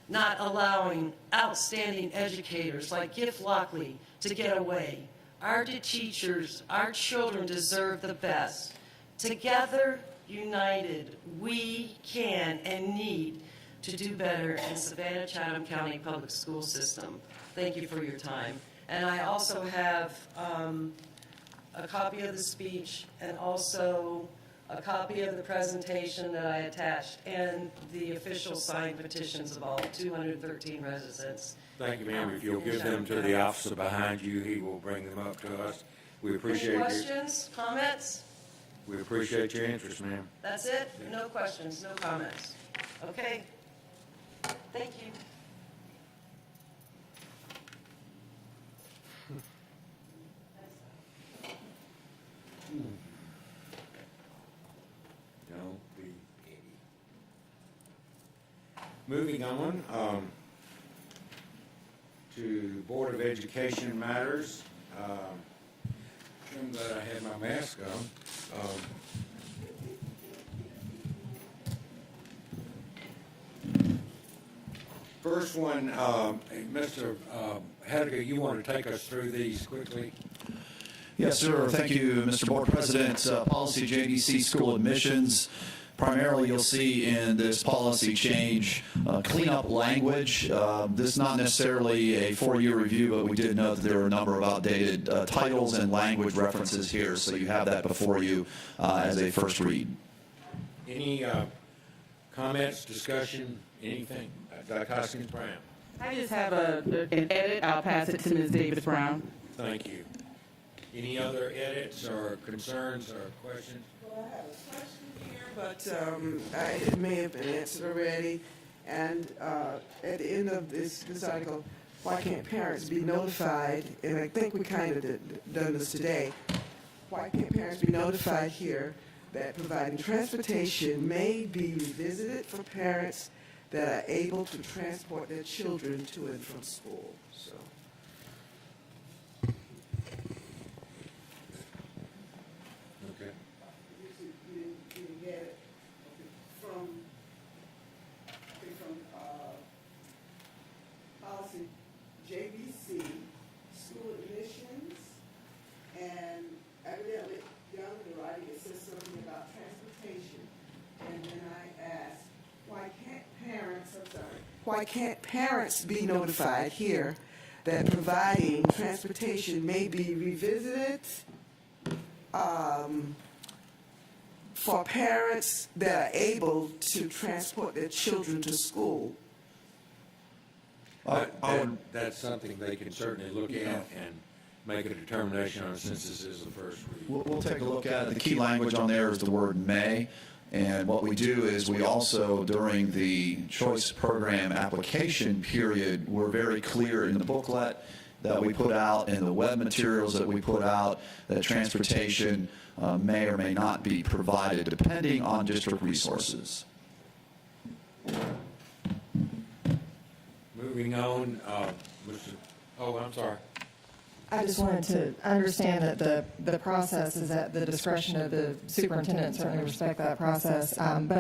not allowing outstanding educators like Giff Lockley to get away. Our teachers, our children deserve the best. Together, united, we can and need to do better in Savannah-Chatham County Public School System. Thank you for your time. And I also have a copy of the speech and also a copy of the presentation that I attached and the official signed petitions of all 213 residents. Thank you, ma'am. If you'll give them to the officer behind you, he will bring them up to us. We appreciate Any your, questions, comments? we appreciate your interest, ma'am. That's it? No questions, no comments? Okay. Thank you. Don't be petty. Moving on to Board of Education matters. I'm glad I had my mask on. First one, Mr. Hediger, you want to take us through these quickly? Yes, sir. Thank you, Mr. Board President. Policy JDC school admissions. Primarily, you'll see in this policy change cleanup language. This is not necessarily a 4-year review, but we did note that there are a number of outdated titles and language references here, so you have that before you as a first read. Any comments, discussion, anything? Dr. Hoskins Brown. I just have an edit. I'll pass it to Ms. Davis Brown. Thank you. Any other edits or concerns or questions? Well, I have a question here, but it may have been answered already. And at the end of this article, why can't parents be notified? And I think we kind of done this today. Why can't parents be notified here that providing transportation may be revisited for parents that are able to transport their children to and from school? So. Okay. You didn't get it from policy JBC, school admissions, and evidently down in the writing it says something about transportation. And then I asked, why can't parents be notified here that providing transportation may be revisited for parents that are able to transport their children to school? That's something they can certainly look at and make a determination on since this is the first read. We'll take a look at it. The key language on there is the word may. And what we do is we also, during the choice program application period, we're very clear in the booklet that we put out and the web materials that we put out that transportation may or may not be provided depending on district resources. Moving on, I'm sorry. I just wanted to understand that the process is at the discretion of the superintendent, certainly respect that process. But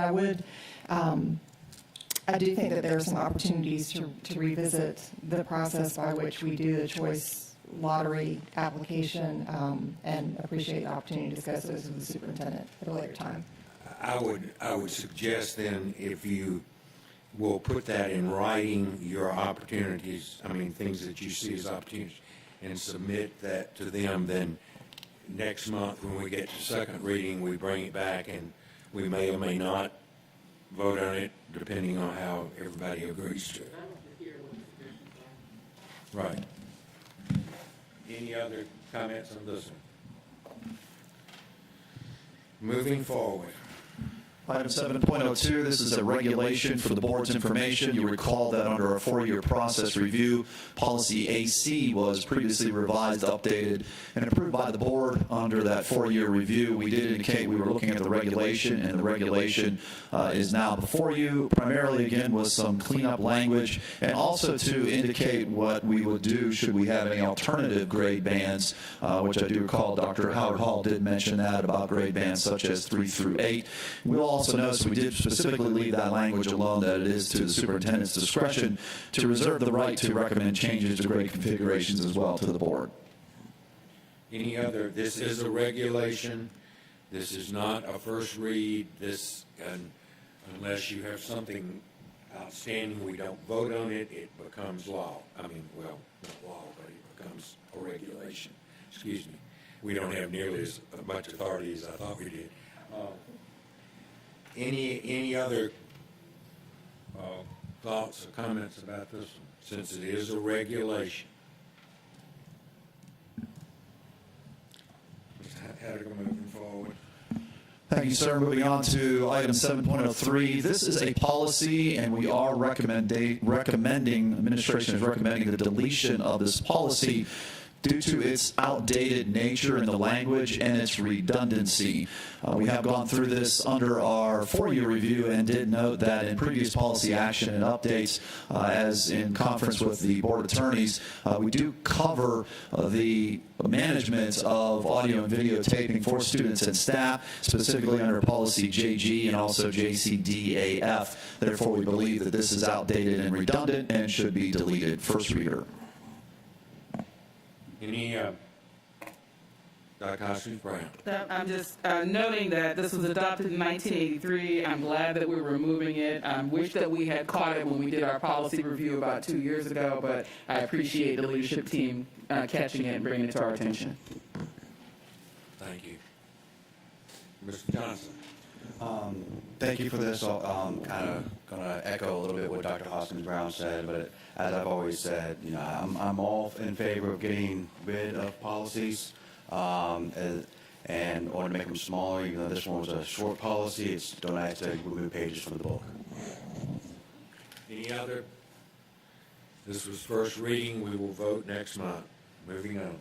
I do think that there are some opportunities to revisit the process by which we do the choice lottery application, and appreciate the opportunity to discuss those with the superintendent at a later time. I would suggest then if you will put that in writing, your opportunities, things that you see as opportunities, and submit that to them, then next month when we get to second reading, we bring it back and we may or may not vote on it depending on how everybody agrees to it. Right. Any other comments on this one? Moving forward. Item 7.02, this is a regulation for the board's information. You recall that under our 4-year process review, policy AC was previously revised, updated, and approved by the board under that 4-year review. We did indicate we were looking at the regulation, and the regulation is now before you, primarily, again, with some cleanup language, and also to indicate what we would do should we have any alternative grade bands, which I do recall Dr. Howard Hall did mention that about grade bands such as 3 through 8. We'll also notice we did specifically leave that language alone, that it is to the superintendent's discretion to reserve the right to recommend changes to grade configurations as well to the board. Any other, this is a regulation, this is not a first read, this, unless you have something outstanding, we don't vote on it, it becomes law. I mean, well, not law, but it becomes a regulation. Excuse me. We don't have nearly as much authority as I thought we did. Any other thoughts or comments about this one, since it is a regulation? Ms. Hattiger, moving forward. Thank you, sir. Moving on to item 7.03. This is a policy, and we are recommending, administration is recommending the deletion of this policy due to its outdated nature in the language and its redundancy. We have gone through this under our 4-year review and did note that in previous policy action and updates, as in conference with the board attorneys, we do cover the management of audio and video taping for students and staff, specifically under policy JG and also JCDAF. Therefore, we believe that this is outdated and redundant and should be deleted. First reader. Any, Dr. Hoskins-Brown? I'm just noting that this was adopted in 1983. I'm glad that we're removing it. I wish that we had caught it when we did our policy review about 2 years ago, but I appreciate the leadership team catching it and bringing it to our attention. Thank you. Mr. Johnson? Thank you for this. I'm kind of going to echo a little bit what Dr. Hoskins-Brown said, but as I've always said, you know, I'm all in favor of getting rid of policies and want to make them smaller. Even though this one was a short policy, don't have to remove pages from the book. Any other? This was first reading. We will vote next month. Moving on.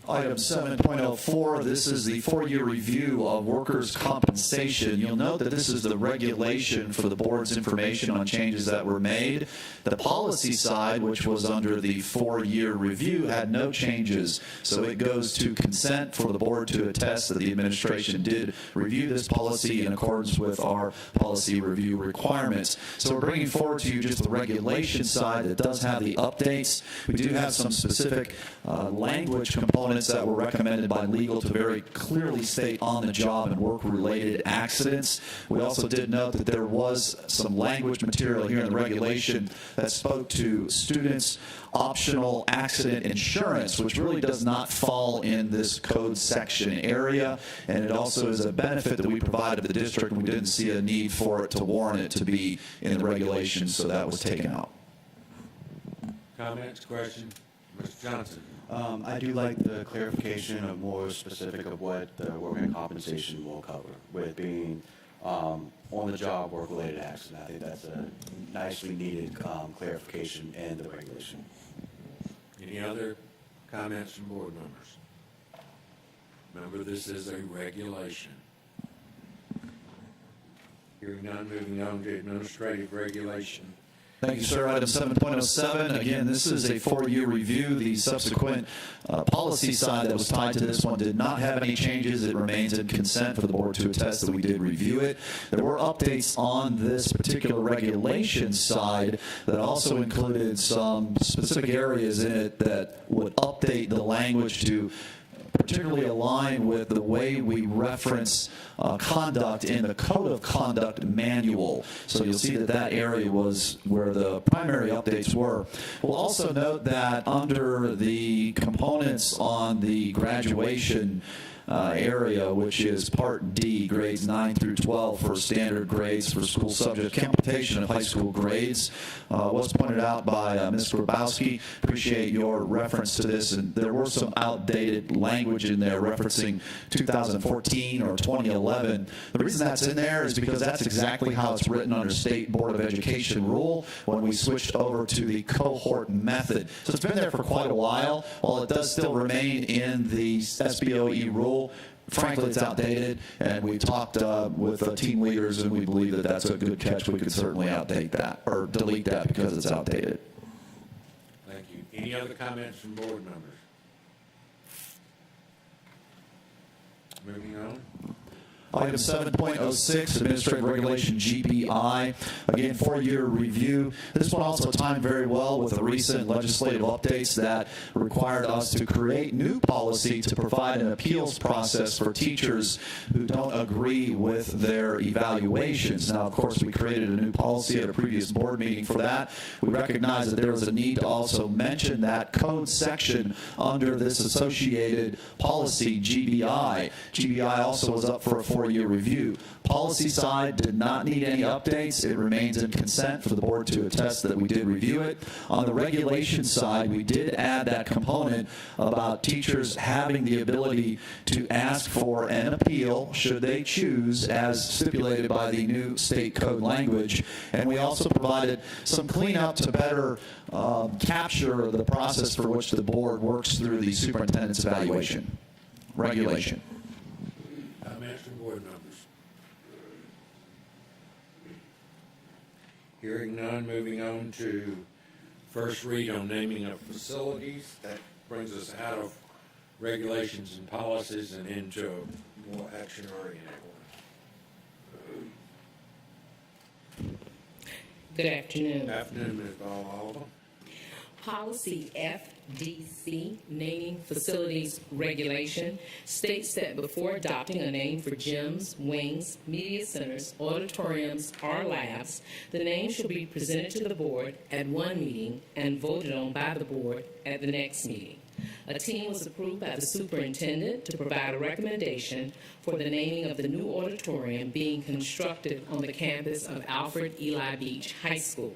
Item 7.04, this is the 4-year review of workers' compensation. You'll note that this is the regulation for the board's information on changes that were made. The policy side, which was under the 4-year review, had no changes. So it goes to consent for the board to attest that the administration did review this policy in accordance with our policy review requirements. So we're bringing forward to you just the regulation side that does have the updates. We do have some specific language components that were recommended by legal to very clearly state on-the-job and work-related accidents. We also did note that there was some language material here in the regulation that spoke to students' optional accident insurance, which really does not fall in this code section area, and it also is a benefit that we provide to the district, and we didn't see a need for it to warrant it to be in the regulation, so that was taken out. Comments, questions? Mr. Johnson? I do like the clarification of more specific of what the workers' compensation will cover, with being on-the-job work-related accident. I think that's a nicely needed clarification in the regulation. Any other comments from board members? Remember, this is a regulation. Hearing none, moving on to administrative regulation. Thank you, sir. Item 7.07, again, this is a 4-year review. The subsequent policy side that was tied to this one did not have any changes. It remains in consent for the board to attest that we did review it. There were updates on this particular regulation side that also included some specific areas in it that would update the language to particularly align with the way we reference conduct in the Code of Conduct manual. So you'll see that that area was where the primary updates were. We'll also note that under the components on the graduation area, which is Part D, grades 9 through 12 for standard grades for school subject computation of high school grades, was pointed out by Ms. Grabowski. Appreciate your reference to this, and there were some outdated language in there referencing 2014 or 2011. The reason that's in there is because that's exactly how it's written under State Board of Education rule when we switched over to the cohort method. So it's been there for quite a while. While it does still remain in the SBOE rule, frankly, it's outdated, and we talked with team leaders, and we believe that that's a good catch. We could certainly outdate that or delete that because it's outdated. Thank you. Any other comments from board members? Moving on. Item 7.06, Administrative Regulation GBI. Again, 4-year review. This one also timed very well with the recent legislative updates that required us to create new policy to provide an appeals process for teachers who don't agree with their evaluations. Now, of course, we created a new policy at a previous board meeting for that. We recognize that there was a need to also mention that code section under this associated policy, GBI. GBI also was up for a 4-year review. Policy side did not need any updates. It remains in consent for the board to attest that we did review it. On the regulation side, we did add that component about teachers having the ability to ask for an appeal should they choose, as stipulated by the new state code language. And we also provided some cleanup to better capture the process for which the board works through the superintendent's evaluation regulation. Comments from board members? Hearing none, moving on to first read on naming of facilities. That brings us out of regulations and policies and into a more action-oriented one. Good afternoon. Afternoon, Ms. Ball Oliver. Policy FDC, naming facilities regulation, states that before adopting a name for gyms, wings, media centers, auditoriums, or labs, the name should be presented to the board at one meeting and voted on by the board at the next meeting. A team was approved by the superintendent to provide a recommendation for the naming of the new auditorium being constructed on the campus of Alfred Eli Beach High School.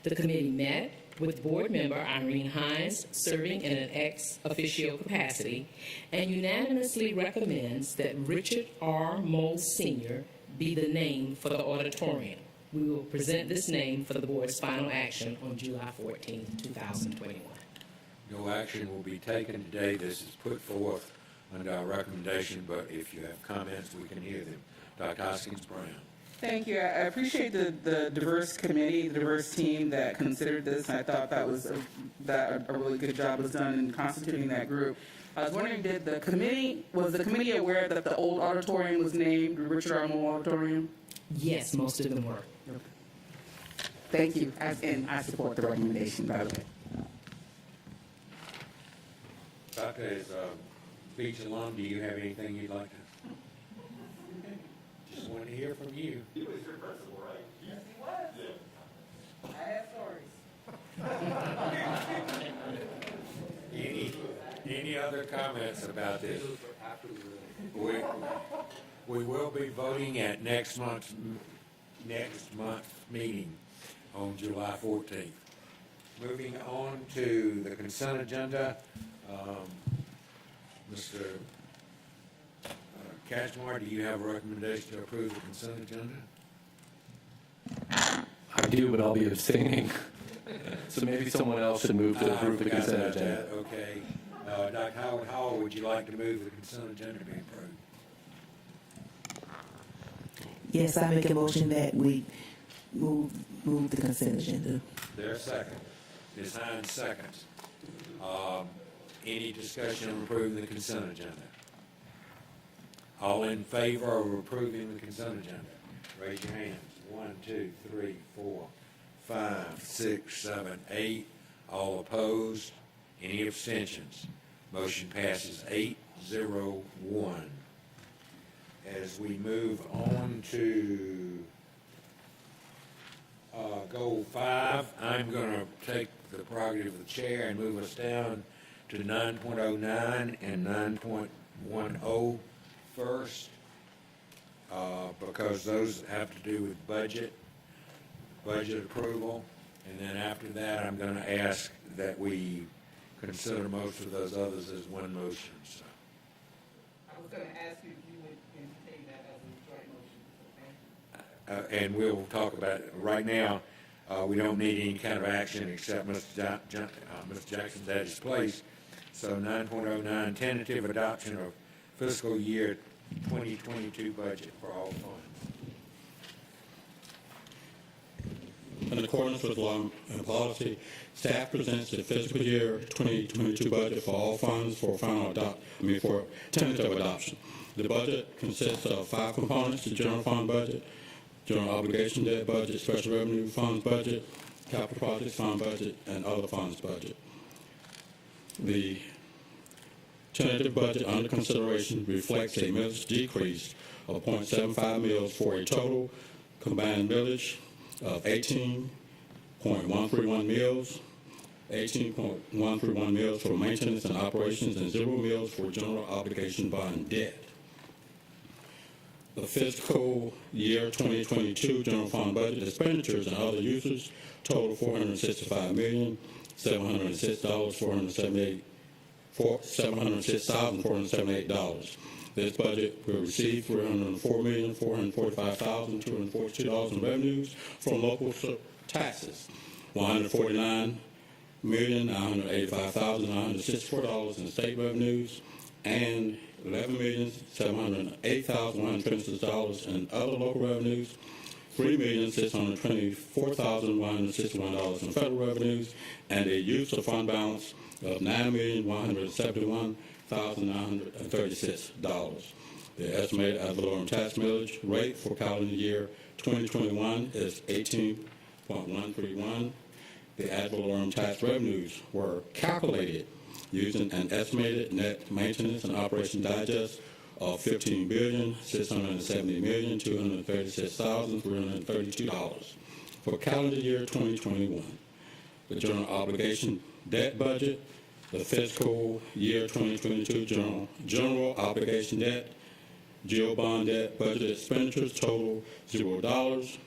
The committee met with board member Irene Hines serving in an ex officio capacity and unanimously recommends that Richard R. Moll Sr. be the name for the auditorium. We will present this name for the board's final action on July 14, 2021. No action will be taken today. This is put forth under our recommendation, but if you have comments, we can hear them. Dr. Hoskins-Brown. Thank you. I appreciate the diverse committee, the diverse team that considered this. I thought that was a really good job was done in constituting that group. I was wondering, was the committee aware that the old auditorium was named Richard R. Moll Auditorium? Yes, most of them were. Okay. Thank you, and I support the recommendation, by the way. Dr. as a Beach alum, do you have anything you'd like to? Just want to hear from you. He was your principal, right? Yes, he was. I have stories. Any other comments about this? We will be voting at next month's meeting on July 14th. Moving on to the consent agenda, Mr. Cashmore, do you have a recommendation to approve the consent agenda? I do, but I'll be abstaining. So maybe someone else should move to approve the consent agenda. Okay. Dr. Howard Hall, would you like to move the consent agenda to be approved? Yes, I make a motion that we move the consent agenda. There's a second. Ms. Hines seconds. Any discussion on approving the consent agenda? All in favor of approving the consent agenda? Raise your hands. 1, 2, 3, 4, 5, 6, 7, 8. All opposed? Any abstentions? Motion passes 8-0-1. As we move on to goal 5, I'm going to take the prerogative of the chair and move us down to 9.09 and 10 first, because those have to do with budget approval. And then after that, I'm going to ask that we consider most of those others as one motion, so. I was going to ask you if you would entertain that as a joint motion, okay? And we'll talk about it. Right now, we don't need any kind of action except Mr. Jackson's at his place. So 9.09, tentative adoption of fiscal year 2022 budget for all funds. In accordance with law and policy, staff presents the fiscal year 2022 budget for all funds for for tentative adoption. The budget consists of 5 components: the general fund budget, general obligation debt budget, special revenue funds budget, capital projects fund budget, and other funds budget. The tentative budget under consideration reflects a millage decrease of 0.75 mils for a total combined millage of 18.131 mils, 18.131 mils for maintenance and operations, and 0 mils for general obligation bond debt. The fiscal year 2022 general fund budget expenditures and other uses total $706,478. This budget will receive $304,445,242 in revenues from local taxes, $149,985,964 in state revenues, and $11,708,126 in other local revenues, $3,624,161 in federal revenues, and a use of fund balance of $9,171,936. The estimated ad valorem tax millage rate for calendar year 2021 is 18.131. The ad valorem tax revenues were calculated using an estimated net maintenance and operation digest of $15,670,236,332 for calendar year 2021. The general obligation debt budget, the fiscal year 2022 general obligation debt, GO bond debt budget expenditures total $0.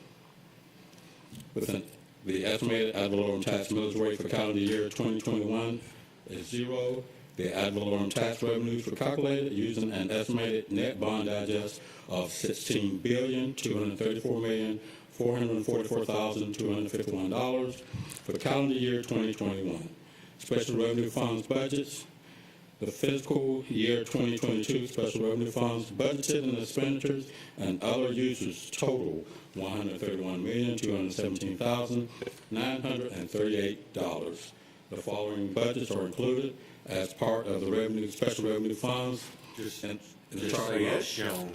Within the estimated ad valorem tax millage rate for calendar year 2021 is 0. The ad valorem tax revenues were calculated using an estimated net bond digest of $16,234,444,251 for calendar year 2021. Special revenue funds budgets. The fiscal year 2022 special revenue funds budgeted and expenditures and other uses total $131,217,938. The following budgets are included as part of the special revenue funds. Just in the just chart say below. as shown.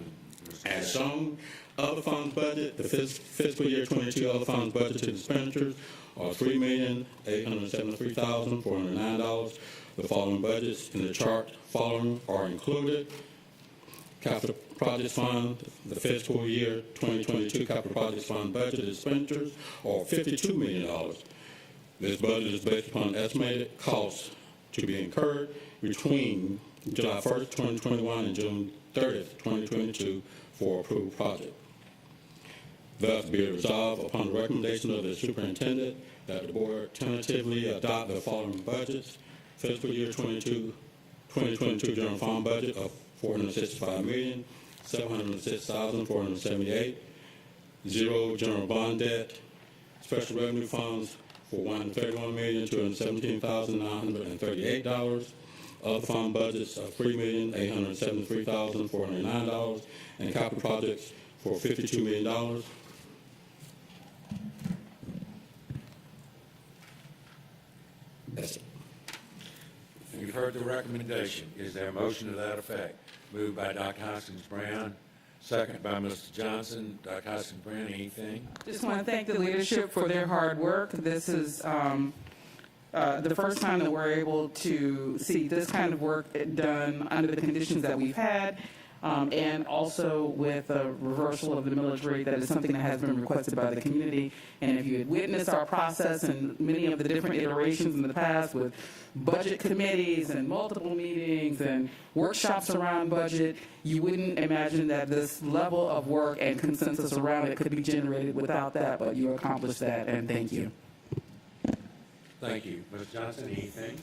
As shown, other funds budget, the fiscal year 22 other funds budgeted expenditures are $3,873,409. The following budgets in the chart following are included. Capital Projects Fund, the fiscal year 2022 Capital Projects Fund budget expenditures are $52 million. This budget is based upon estimated costs to be incurred between July 1st, 2021 and June 30th, 2022 for approved project. Thus, be it resolved upon the recommendation of the superintendent that the board tentatively adopt the following budgets. Fiscal year 2022 general fund budget of $465,706,478. 0 general bond debt. Special revenue funds for $131,217,938. Other fund budgets of $3,873,409, and capital projects for $52 million. That's it. You've heard the recommendation. Is there a motion to that effect? Moved by Dr. Hoskins Brown, second by Mr. Johnson. Dr. Hoskins Brown, anything? Just want to thank the leadership for their hard work. This is the first time that we're able to see this kind of work done under the conditions that we've had. and also with a reversal of the millage rate. That is something that has been requested by the community. And if you had witnessed our process and many of the different iterations in the past with budget committees and multiple meetings and workshops around budget, you wouldn't imagine that this level of work and consensus around it could be generated without that, but you accomplished that, and thank you. Thank you. Ms. Johnson, anything?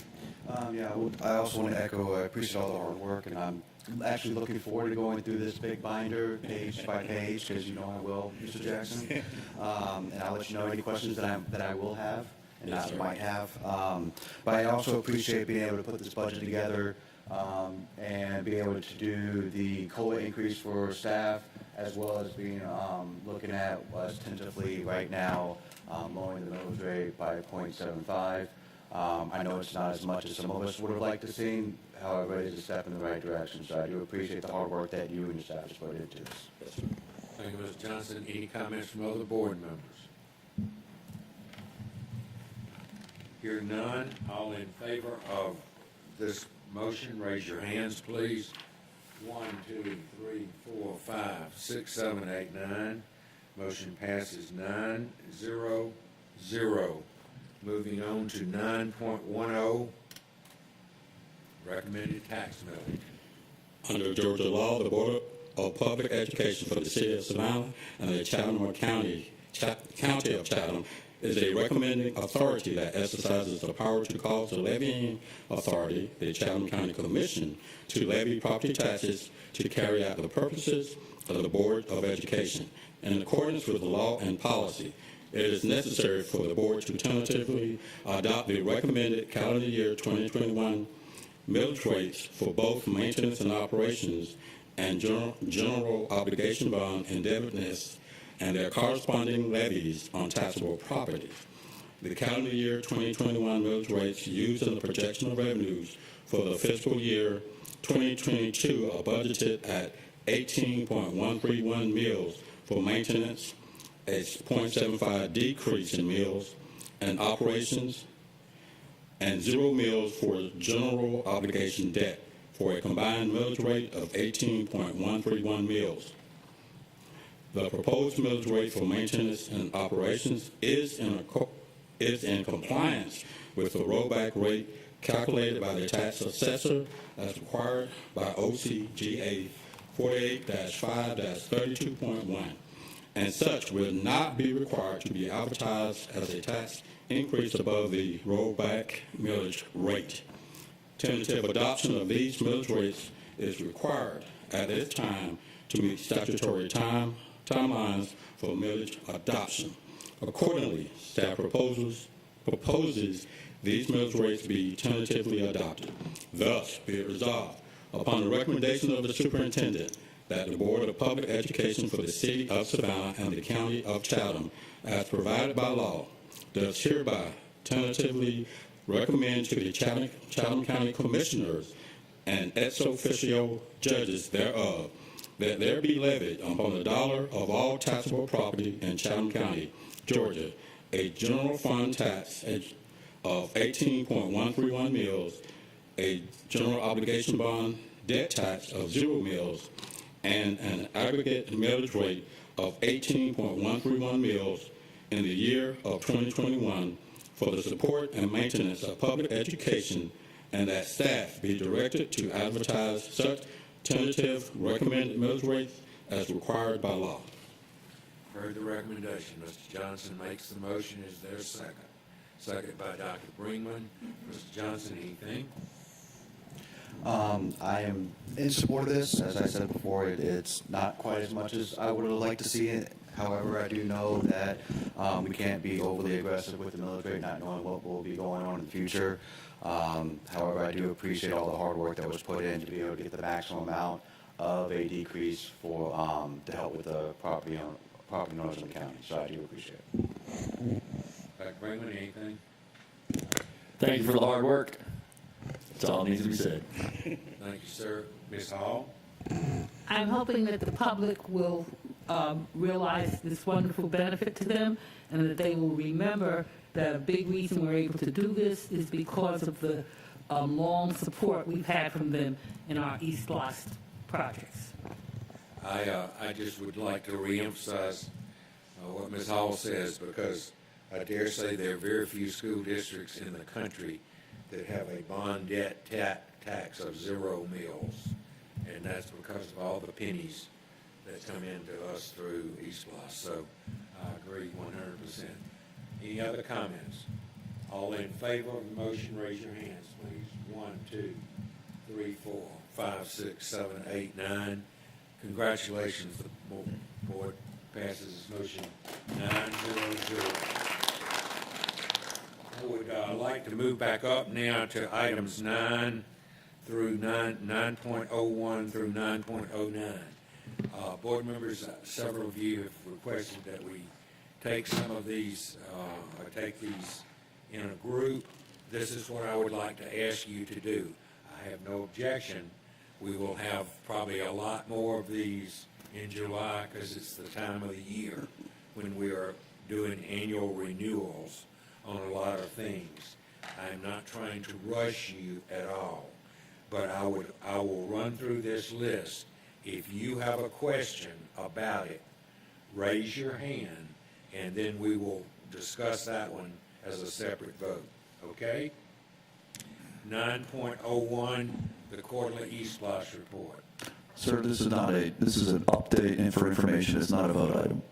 I also want to echo, I appreciate all the hard work, and I'm actually looking forward to going through this big binder, page by page, because you know I will, Mr. Jackson. And I'll let you know any questions that I will have and that I might have. But I also appreciate being able to put this budget together and be able to do the COLA increase for staff, as well as being looking at what's tentatively right now lowering the millage rate by 0.75. I know it's not as much as some of us would have liked to see. However, it is a step in the right direction. So I do appreciate the hard work that you and your staff has put into this. Thank you, Ms. Johnson. Any comments from other board members? Hear none. All in favor of this motion, raise your hands, please. 1, 2, 3, 4, 5, 6, 7, 8, 9. Motion passes 9-0-0. Moving on to 9.10, recommended tax millage. Under Georgia law, the Board of Public Education for the City of Savannah and the Chatham County of Chatham is a recommending authority that exercises the power to cause the levying authority, the Chatham County Commission, to levy property taxes to carry out the purposes of the Board of Education. In accordance with the law and policy, it is necessary for the board to tentatively adopt the recommended calendar year 2021 millage rates for both maintenance and operations and general obligation bond indebtedness and their corresponding levies on taxable property. The calendar year 2021 millage rates used in the projection of revenues for the fiscal year 2022 are budgeted at 18.131 mills for maintenance, a 0.75 decrease in mills and operations, and 0 mills for general obligation debt, for a combined millage rate of 18.131 mills. The proposed millage rate for maintenance and operations is in compliance with the rollback rate calculated by the tax assessor as required by OCGA 48-5-32.1, and such will not be required to be advertised as a tax increase above the rollback millage rate. Tentative adoption of these millage rates is required at this time to meet statutory timelines for millage adoption. Accordingly, staff proposes these millage rates be tentatively adopted. Thus, be it resolved, upon the recommendation of the superintendent, that the Board of Public Education for the City of Savannah and the County of Chatham, as provided by law, does hereby tentatively recommend to the Chatham County Commissioners and ex officio judges thereof that there be levied upon the dollar of all taxable property in Chatham County, Georgia, a general fund tax of 18.131 mills, a general obligation bond debt tax of 0 mills, and an aggregate millage rate of 18.131 mills in the year of 2021 for the support and maintenance of public education, and that staff be directed to advertise such tentative recommended millage rates as required by law. Heard the recommendation. Mr. Johnson makes the motion. Is there a second? Second by Dr. Brinkman. Mr. Johnson, anything? I am in support of this. As I said before, it's not quite as much as I would have liked to see it. However, I do know that we can't be overly aggressive with the military, not knowing what will be going on in the future. However, I do appreciate all the hard work that was put in to be able to get the maximum amount of a decrease for to help with the property owners in the county. So I do appreciate it. Dr. Brinkman, anything? Thank you for the hard work. That's all needs to be said. Thank you, sir. Ms. Hall? I'm hoping that the public will realize this wonderful benefit to them, and that they will remember that a big reason we're able to do this is because of the long support we've had from them in our East Lost projects. I just would like to reemphasize what Ms. Hall says, because I dare say there are very few school districts in the country that have a bond debt tax of 0 mills, and that's because of all the pennies that come into us through East Bluff. So I agree 100%. Any other comments? All in favor of the motion, raise your hands, please. 1, 2, 3, 4, 5, 6, 7, 8, 9. Congratulations, the board passes this motion 9-0-0. I would like to move back up now to items 9 through 9.01 through 9.09. Board members, several of you have requested that we take some of these, or take these in a group. This is what I would like to ask you to do. I have no objection. We will have probably a lot more of these in July, because it's the time of the year when we are doing annual renewals on a lot of things. I'm not trying to rush you at all, but I will run through this list. If you have a question about it, raise your hand, and then we will discuss that one as a separate vote, okay? 9.01, the quarterly East Bluff report. Sir, this is an update and for information. It's not a vote item.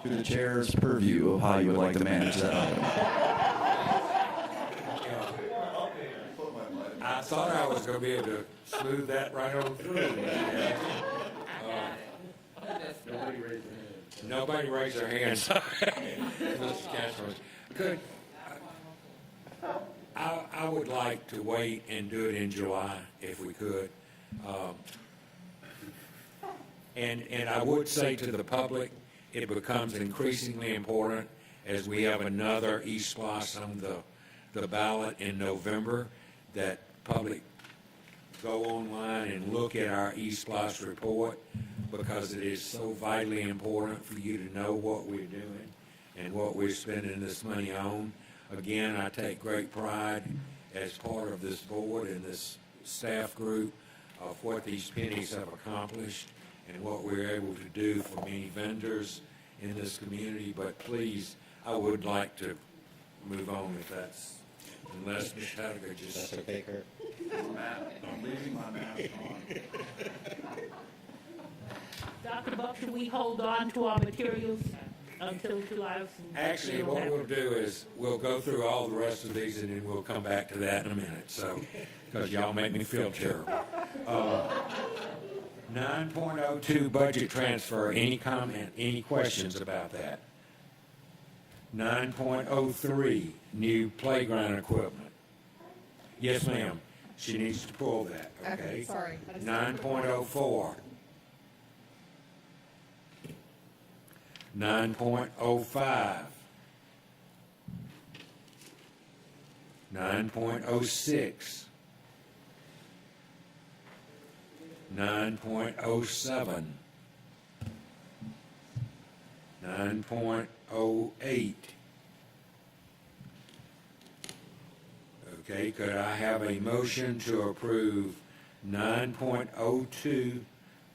To the chair's purview of how you would like to manage that item. I thought I was going to be able to smooth that right on through. Nobody raised their hands. Mr. Cashman. Good. I would like to wait and do it in July if we could. And I would say to the public, it becomes increasingly important as we have another East Bluff on the ballot in November, that public go online and look at our East Bluff report, because it is so vitally important for you to know what we're doing and what we're spending this money on. Again, I take great pride as part of this board and this staff group of what these pennies have accomplished and what we're able to do for many vendors in this community. But please, I would like to move on if that's, unless Ms. Hattiger just... That's okay, Kurt. I'm leaving my mask on. Dr. Buck, should we hold on to our materials until July? Actually, what we'll do is we'll go through all the rest of these, and then we'll come back to that in a minute, so, because y'all make me feel terrible. 9.02 budget transfer, any comment, any questions about that? 9.03 new playground equipment. Yes, ma'am. She needs to pull that, okay? Sorry. 9.04. 9.05. 9.06. 9.07. 9.08. Okay, could I have a motion to approve 9.02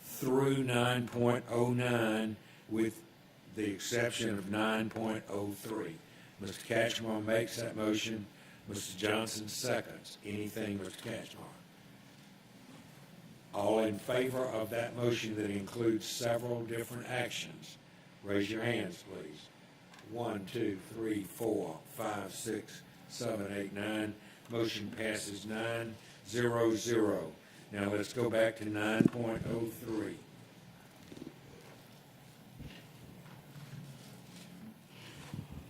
through 9.09 with the exception of 9.03? Mr. Catchmore makes that motion. Mr. Johnson seconds. Anything, Mr. Catchmore? All in favor of that motion that includes several different actions, raise your hands, please. 1, 2, 3, 4, 5, 6, 7, 8, 9. Motion passes 9-0-0. Now let's go back to 9.03.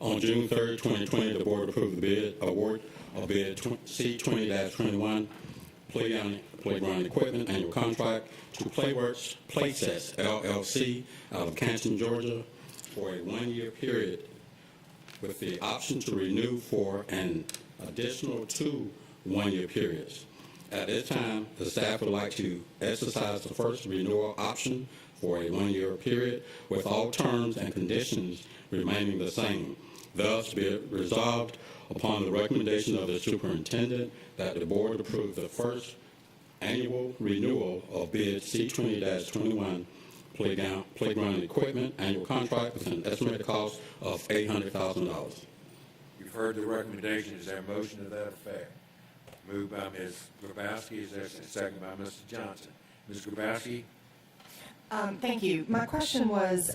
On June 3rd, 2020, the board approved the bid award of bid C20-21 playground equipment annual contract to Playworks Playsets LLC out of Canton, Georgia, for a one-year period with the option to renew for an additional 2 one-year periods. At this time, the staff would like to exercise the first renewal option for a one-year period with all terms and conditions remaining the same. Thus, be it resolved upon the recommendation of the superintendent that the board approve the first annual renewal of bid C-20-21 playground equipment annual contract with an estimated cost of $800,000. You've heard the recommendation. Is there a motion to that effect? Moved by Ms. Grabowski. Is there a second by Mr. Johnson? Ms. Grabowski? Thank you. My question was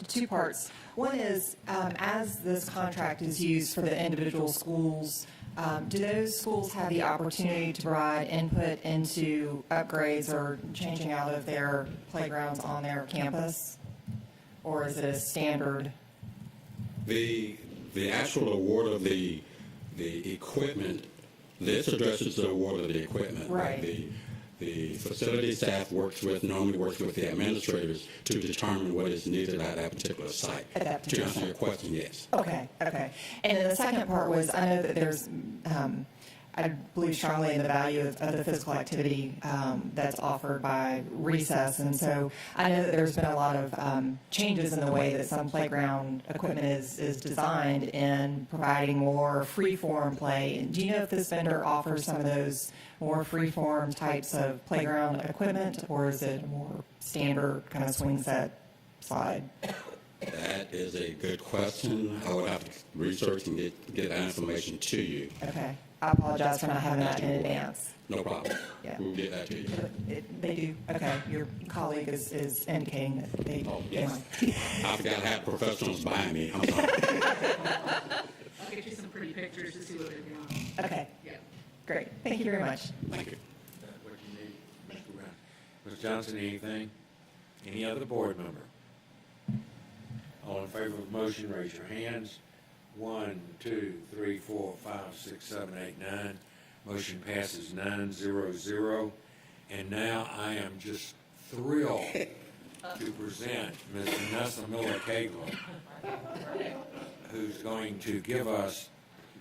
two parts. One is, as this contract is used for the individual schools, do those schools have the opportunity to provide input into upgrades or changing out of their playgrounds on their campus? Or is it a standard? The actual award of the equipment, this addresses the award of the equipment. Right. The facility staff normally works with the administrators to determine what is needed at that particular site. At that To particular answer site. your question, yes. Okay. And then the second part was, I know that there's, I believe strongly in the value of the physical activity that's offered by recess. And so I know that there's been a lot of changes in the way that some playground equipment is designed in providing more free-form play. Do you know if this vendor offers some of those more free-form types of playground equipment, or is it a more standard kind of swing set slide? That is a good question. I would have to research and get that information to you. Okay. I apologize for not having that in advance. No problem. Yeah. We'll get that to you. They do. Okay. Your colleague is indicating that they. Oh, yes. I forgot I had professionals behind me. I'm sorry. I'll get you some pretty pictures to see what they're doing. Okay. Yeah. Great. Thank you very much. Thank you. Is that what you need, Mr. Brown? Mr. Johnson, anything? Any other board member? All in favor of the motion, raise your hands. 1, 2, 3, 4, 5, 6, 7, 8, 9. Motion passes 9-0-0. And now I am just thrilled to present Ms. Vanessa Miller-Kegler, who's going to give us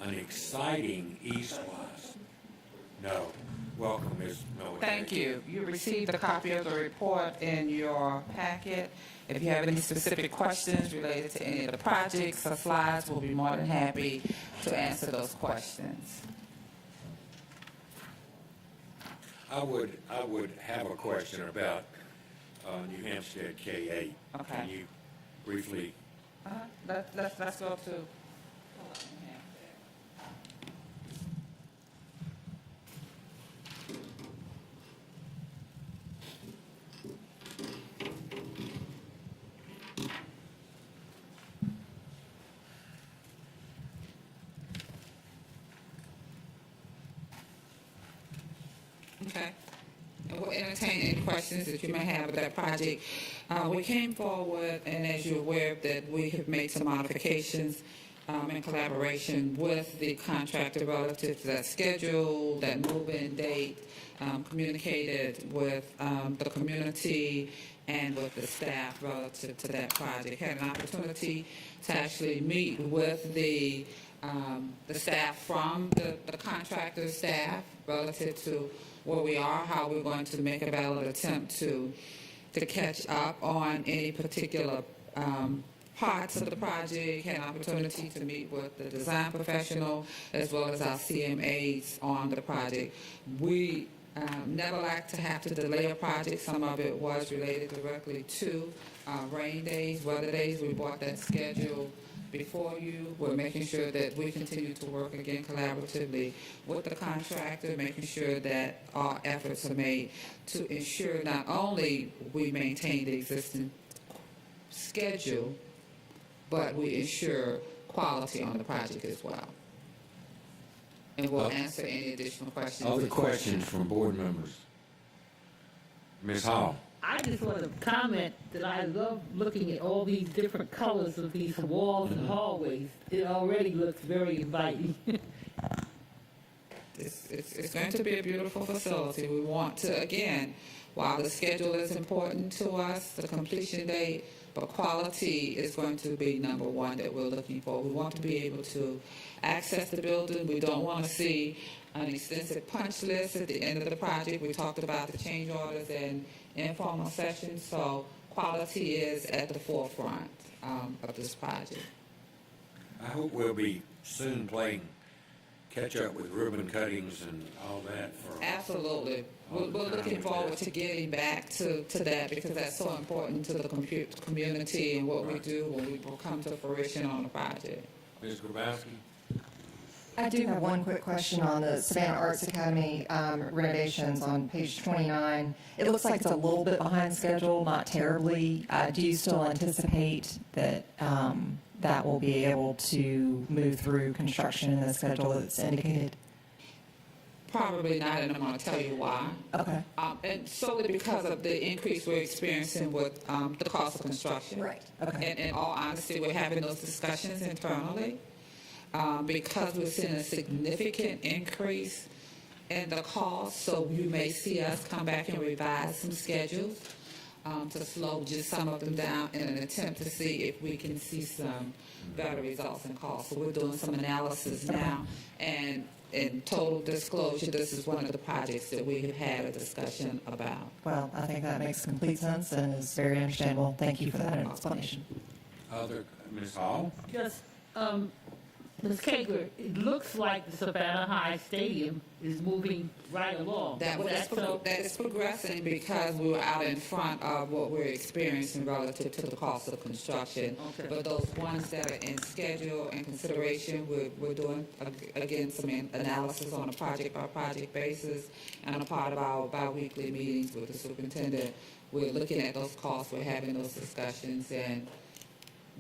an exciting East-West. No. Welcome, Ms. Miller. Thank you. You received a copy of the report in your packet. If you have any specific questions related to any of the projects or slides, we'll be more than happy to answer those questions. I would have a question about New Hampstead K-8. Okay. Can you briefly? Let's go to. Okay. And we'll entertain any questions that you may have of that project. We came forward, and as you're aware, that we have made some modifications in collaboration with the contractor relative to that schedule, that move-in date, communicated with the community and with the staff relative to that project. Had an opportunity to actually meet with the staff from the contractor staff relative to where we are, how we're going to make a valid attempt to catch up on any particular parts of the project. Had an opportunity to meet with the design professional as well as our CMAs on the project. We never like to have to delay a project. Some of it was related directly to rain days, weather days. We brought that schedule before you. We're making sure that we continue to work again collaboratively with the contractor, making sure that our efforts are made to ensure not only we maintain the existing schedule, but we ensure quality on the project as well. And we'll answer any additional questions. Other questions from board members? Ms. Hall? I just want to comment that I love looking at all these different colors of these walls and hallways. It already looks very inviting. It's going to be a beautiful facility. We want to, again, while the schedule is important to us, the completion date, but quality is going to be number one that we're looking for. We want to be able to access the building. We don't want to see an extensive punch list at the end of the project. We talked about the change orders and informal sessions, so quality is at the forefront of this project. I hope we'll be soon playing catch up with ribbon cuttings and all that for. Absolutely. We're looking forward to getting back to that because that's so important to the community and what we do when we come to fruition on a project. Ms. Grabowski? I do have one quick question on the Savannah Arts Academy renovations on page 29. It looks like it's a little bit behind schedule, not terribly. Do you still anticipate that that will be able to move through construction in the schedule that's indicated? Probably not, and I'm going to tell you why. Okay. And solely because of the increase we're experiencing with the cost of construction. Right. Okay. And in all honesty, we're having those discussions internally because we're seeing a significant increase in the cost. So you may see us come back and revise some schedules to slow just some of them down in an attempt to see if we can see some better results in cost. So we're doing some analysis now, and in total disclosure, this is one of the projects that we have had a discussion about. Well, I think that makes complete sense and is very understandable. Thank you for that explanation. Other, Ms. Hall? Just, Ms. Kager, it looks like the Savannah High Stadium is moving right along. That is progressing because we were out in front of what we're experiencing relative to the cost of construction. Okay. But those ones that are in schedule and consideration, we're doing, again, some analysis on a project-by-project basis. And a part of our bi-weekly meetings with the superintendent, we're looking at those costs, we're having those discussions, and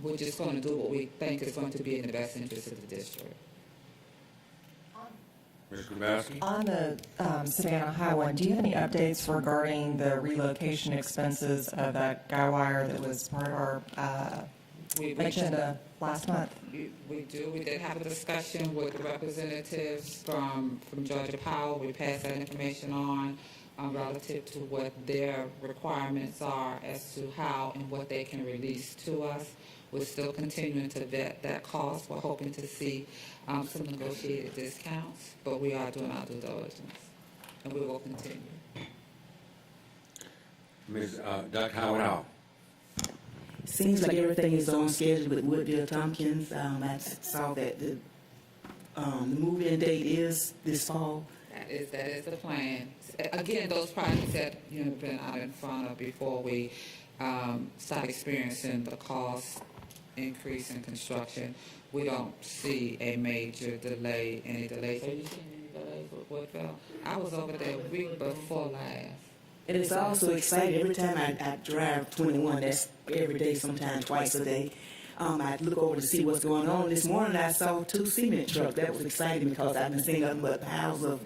we're just going to do what we think is going to be in the best interest of the district. Ms. Grabowski? On the Savannah High one, do you have any updates regarding the relocation expenses of that guy wire that was part of our agenda last month? We do. We did have a discussion with the representatives from Georgia Power. We passed that information on relative to what their requirements are as to how and what they can release to us. We're still continuing to vet that cost. We're hoping to see some negotiated discounts, but we are doing our due diligence, and we will continue. Ms. Dr. Howard Hall? Seems like everything is on schedule with Woodville Tompkins. I saw that the move-in date is this fall. That is the plan. Again, those projects that you've been out in front of before we start experiencing the cost increase in construction, we don't see a major delay, any delays. Have you seen any delays with Woodville? I was over there week before last. And it's also exciting. Every time I drive 21, that's every day, sometimes twice a day, I look over to see what's going on. This morning I saw 2 cement trucks. That was exciting because I've been seeing nothing but piles of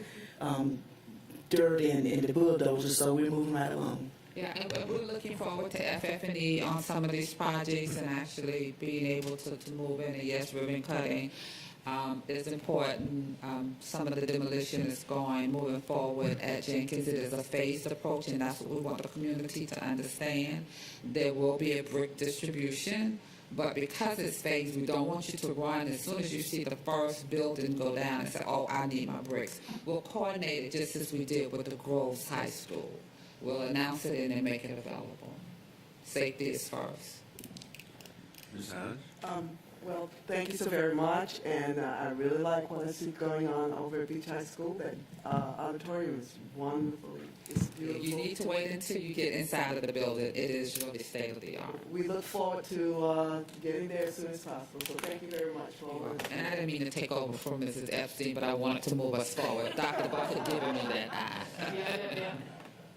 dirt and the bulldozers, so we're moving right along. Yeah, and we're looking forward to FF&E on some of these projects and actually being able to move in. And yes, ribbon cutting is important. Some of the demolition is moving forward at Jenkins. It is a phased approach, and that's what we want the community to understand. There will be a brick distribution, but because it's phased, we don't want you to run as soon as you see the first building go down and say, oh, I need my bricks. We'll coordinate it just as we did with the Groves High School. We'll announce it and then make it available. Safety is first. Ms. Hines? Well, thank you so very much, and I really like what I see going on over at Beach High School. That auditorium is wonderful. It's beautiful. You need to wait until you get inside of the building. It is really state of the art. We look forward to getting there as soon as possible. So thank you very much for all this. And I didn't mean to take over from Mrs. Epstein, but I wanted to move us forward. Dr. Buck had given me that eye.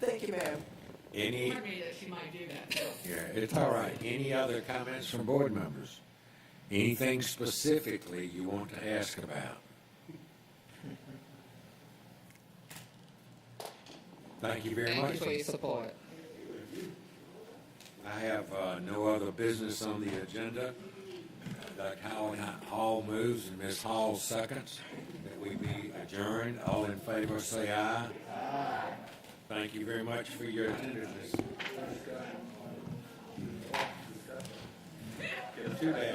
Thank you, ma'am. Any? She might do that. Yeah, it's all right. Any other comments from board members? Anything specifically you want to ask about? Thank you very much. Thank you for your support. I have no other business on the agenda. Dr. Howard Hall moves and Ms. Hall seconds that we be adjourned. All in favor say aye. Aye. Thank you very much for your attendance. Get 2 days.